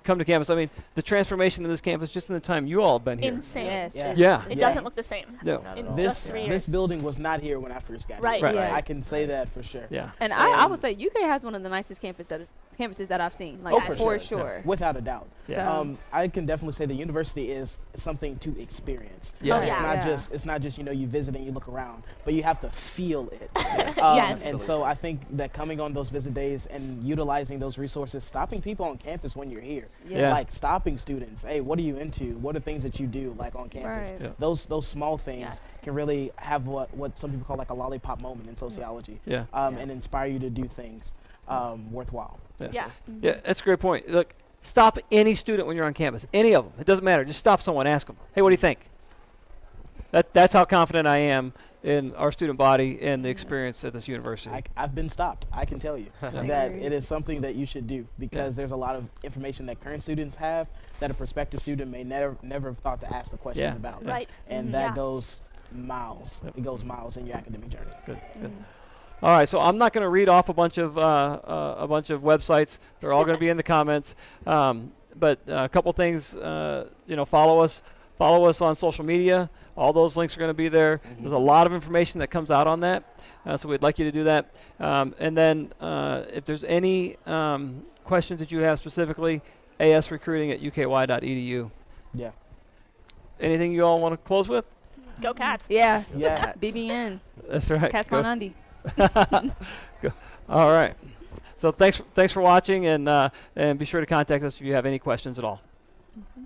come to campus. I mean, the transformation of this campus just in the time you all have been here. Insane. Yes. Yeah. Yeah. It doesn't look the same. No. Not at In all. just 3 years. This building was not here when I first got Right. here. Right. Yeah. I can say that for sure. Yeah. And I would say UK has one of the nicest campuses that I've seen. Like, Oh, for sure. sure. Without a doubt. Yeah. So- I can definitely say the university is something to experience. Yeah. It's Yeah. not Yeah. just you know, you visit and you look around, but you have to feel it. Yes. And so I think that coming on those visit days and utilizing those resources, stopping people on campus when you're here, Yeah. like stopping students, hey, what are you into? What are things that you do like on campus? Right. Yeah. Those small things Yes. can really have what some people call like a lollipop moment in sociology, Yeah. and inspire you to do things worthwhile. Yeah. Yeah. Yeah, that's a great point. Look, stop any student when you're on campus. Any of them. It doesn't matter. Just stop someone. Ask them, hey, what do you think? That's how confident I am in our student body and the experience at this university. I've been stopped. I can tell you that agree. it is something that you should do because Yeah. there's a lot of information that current students have that a prospective student may never have thought to ask the questions Yeah. about. Right. And Mhm. that Yeah. goes miles. Yep. It goes miles in your academic journey. Good. Good. All right, so I'm not going to read off a bunch of websites. They're all going to be in the comments. But a couple things, follow us. Follow us on social media. All those links are going to be there. There's a lot of information that comes out on that, so we'd like you to do that. And then if there's any questions that you have specifically, asrecruiting@uky.edu. Yeah. Anything you all want to close with? Go Cats. Yeah. Yeah. BBN. That's right. Cats Go. Monandi. All right. So thanks for watching, and be sure to contact us if you have any questions at all. Mhm.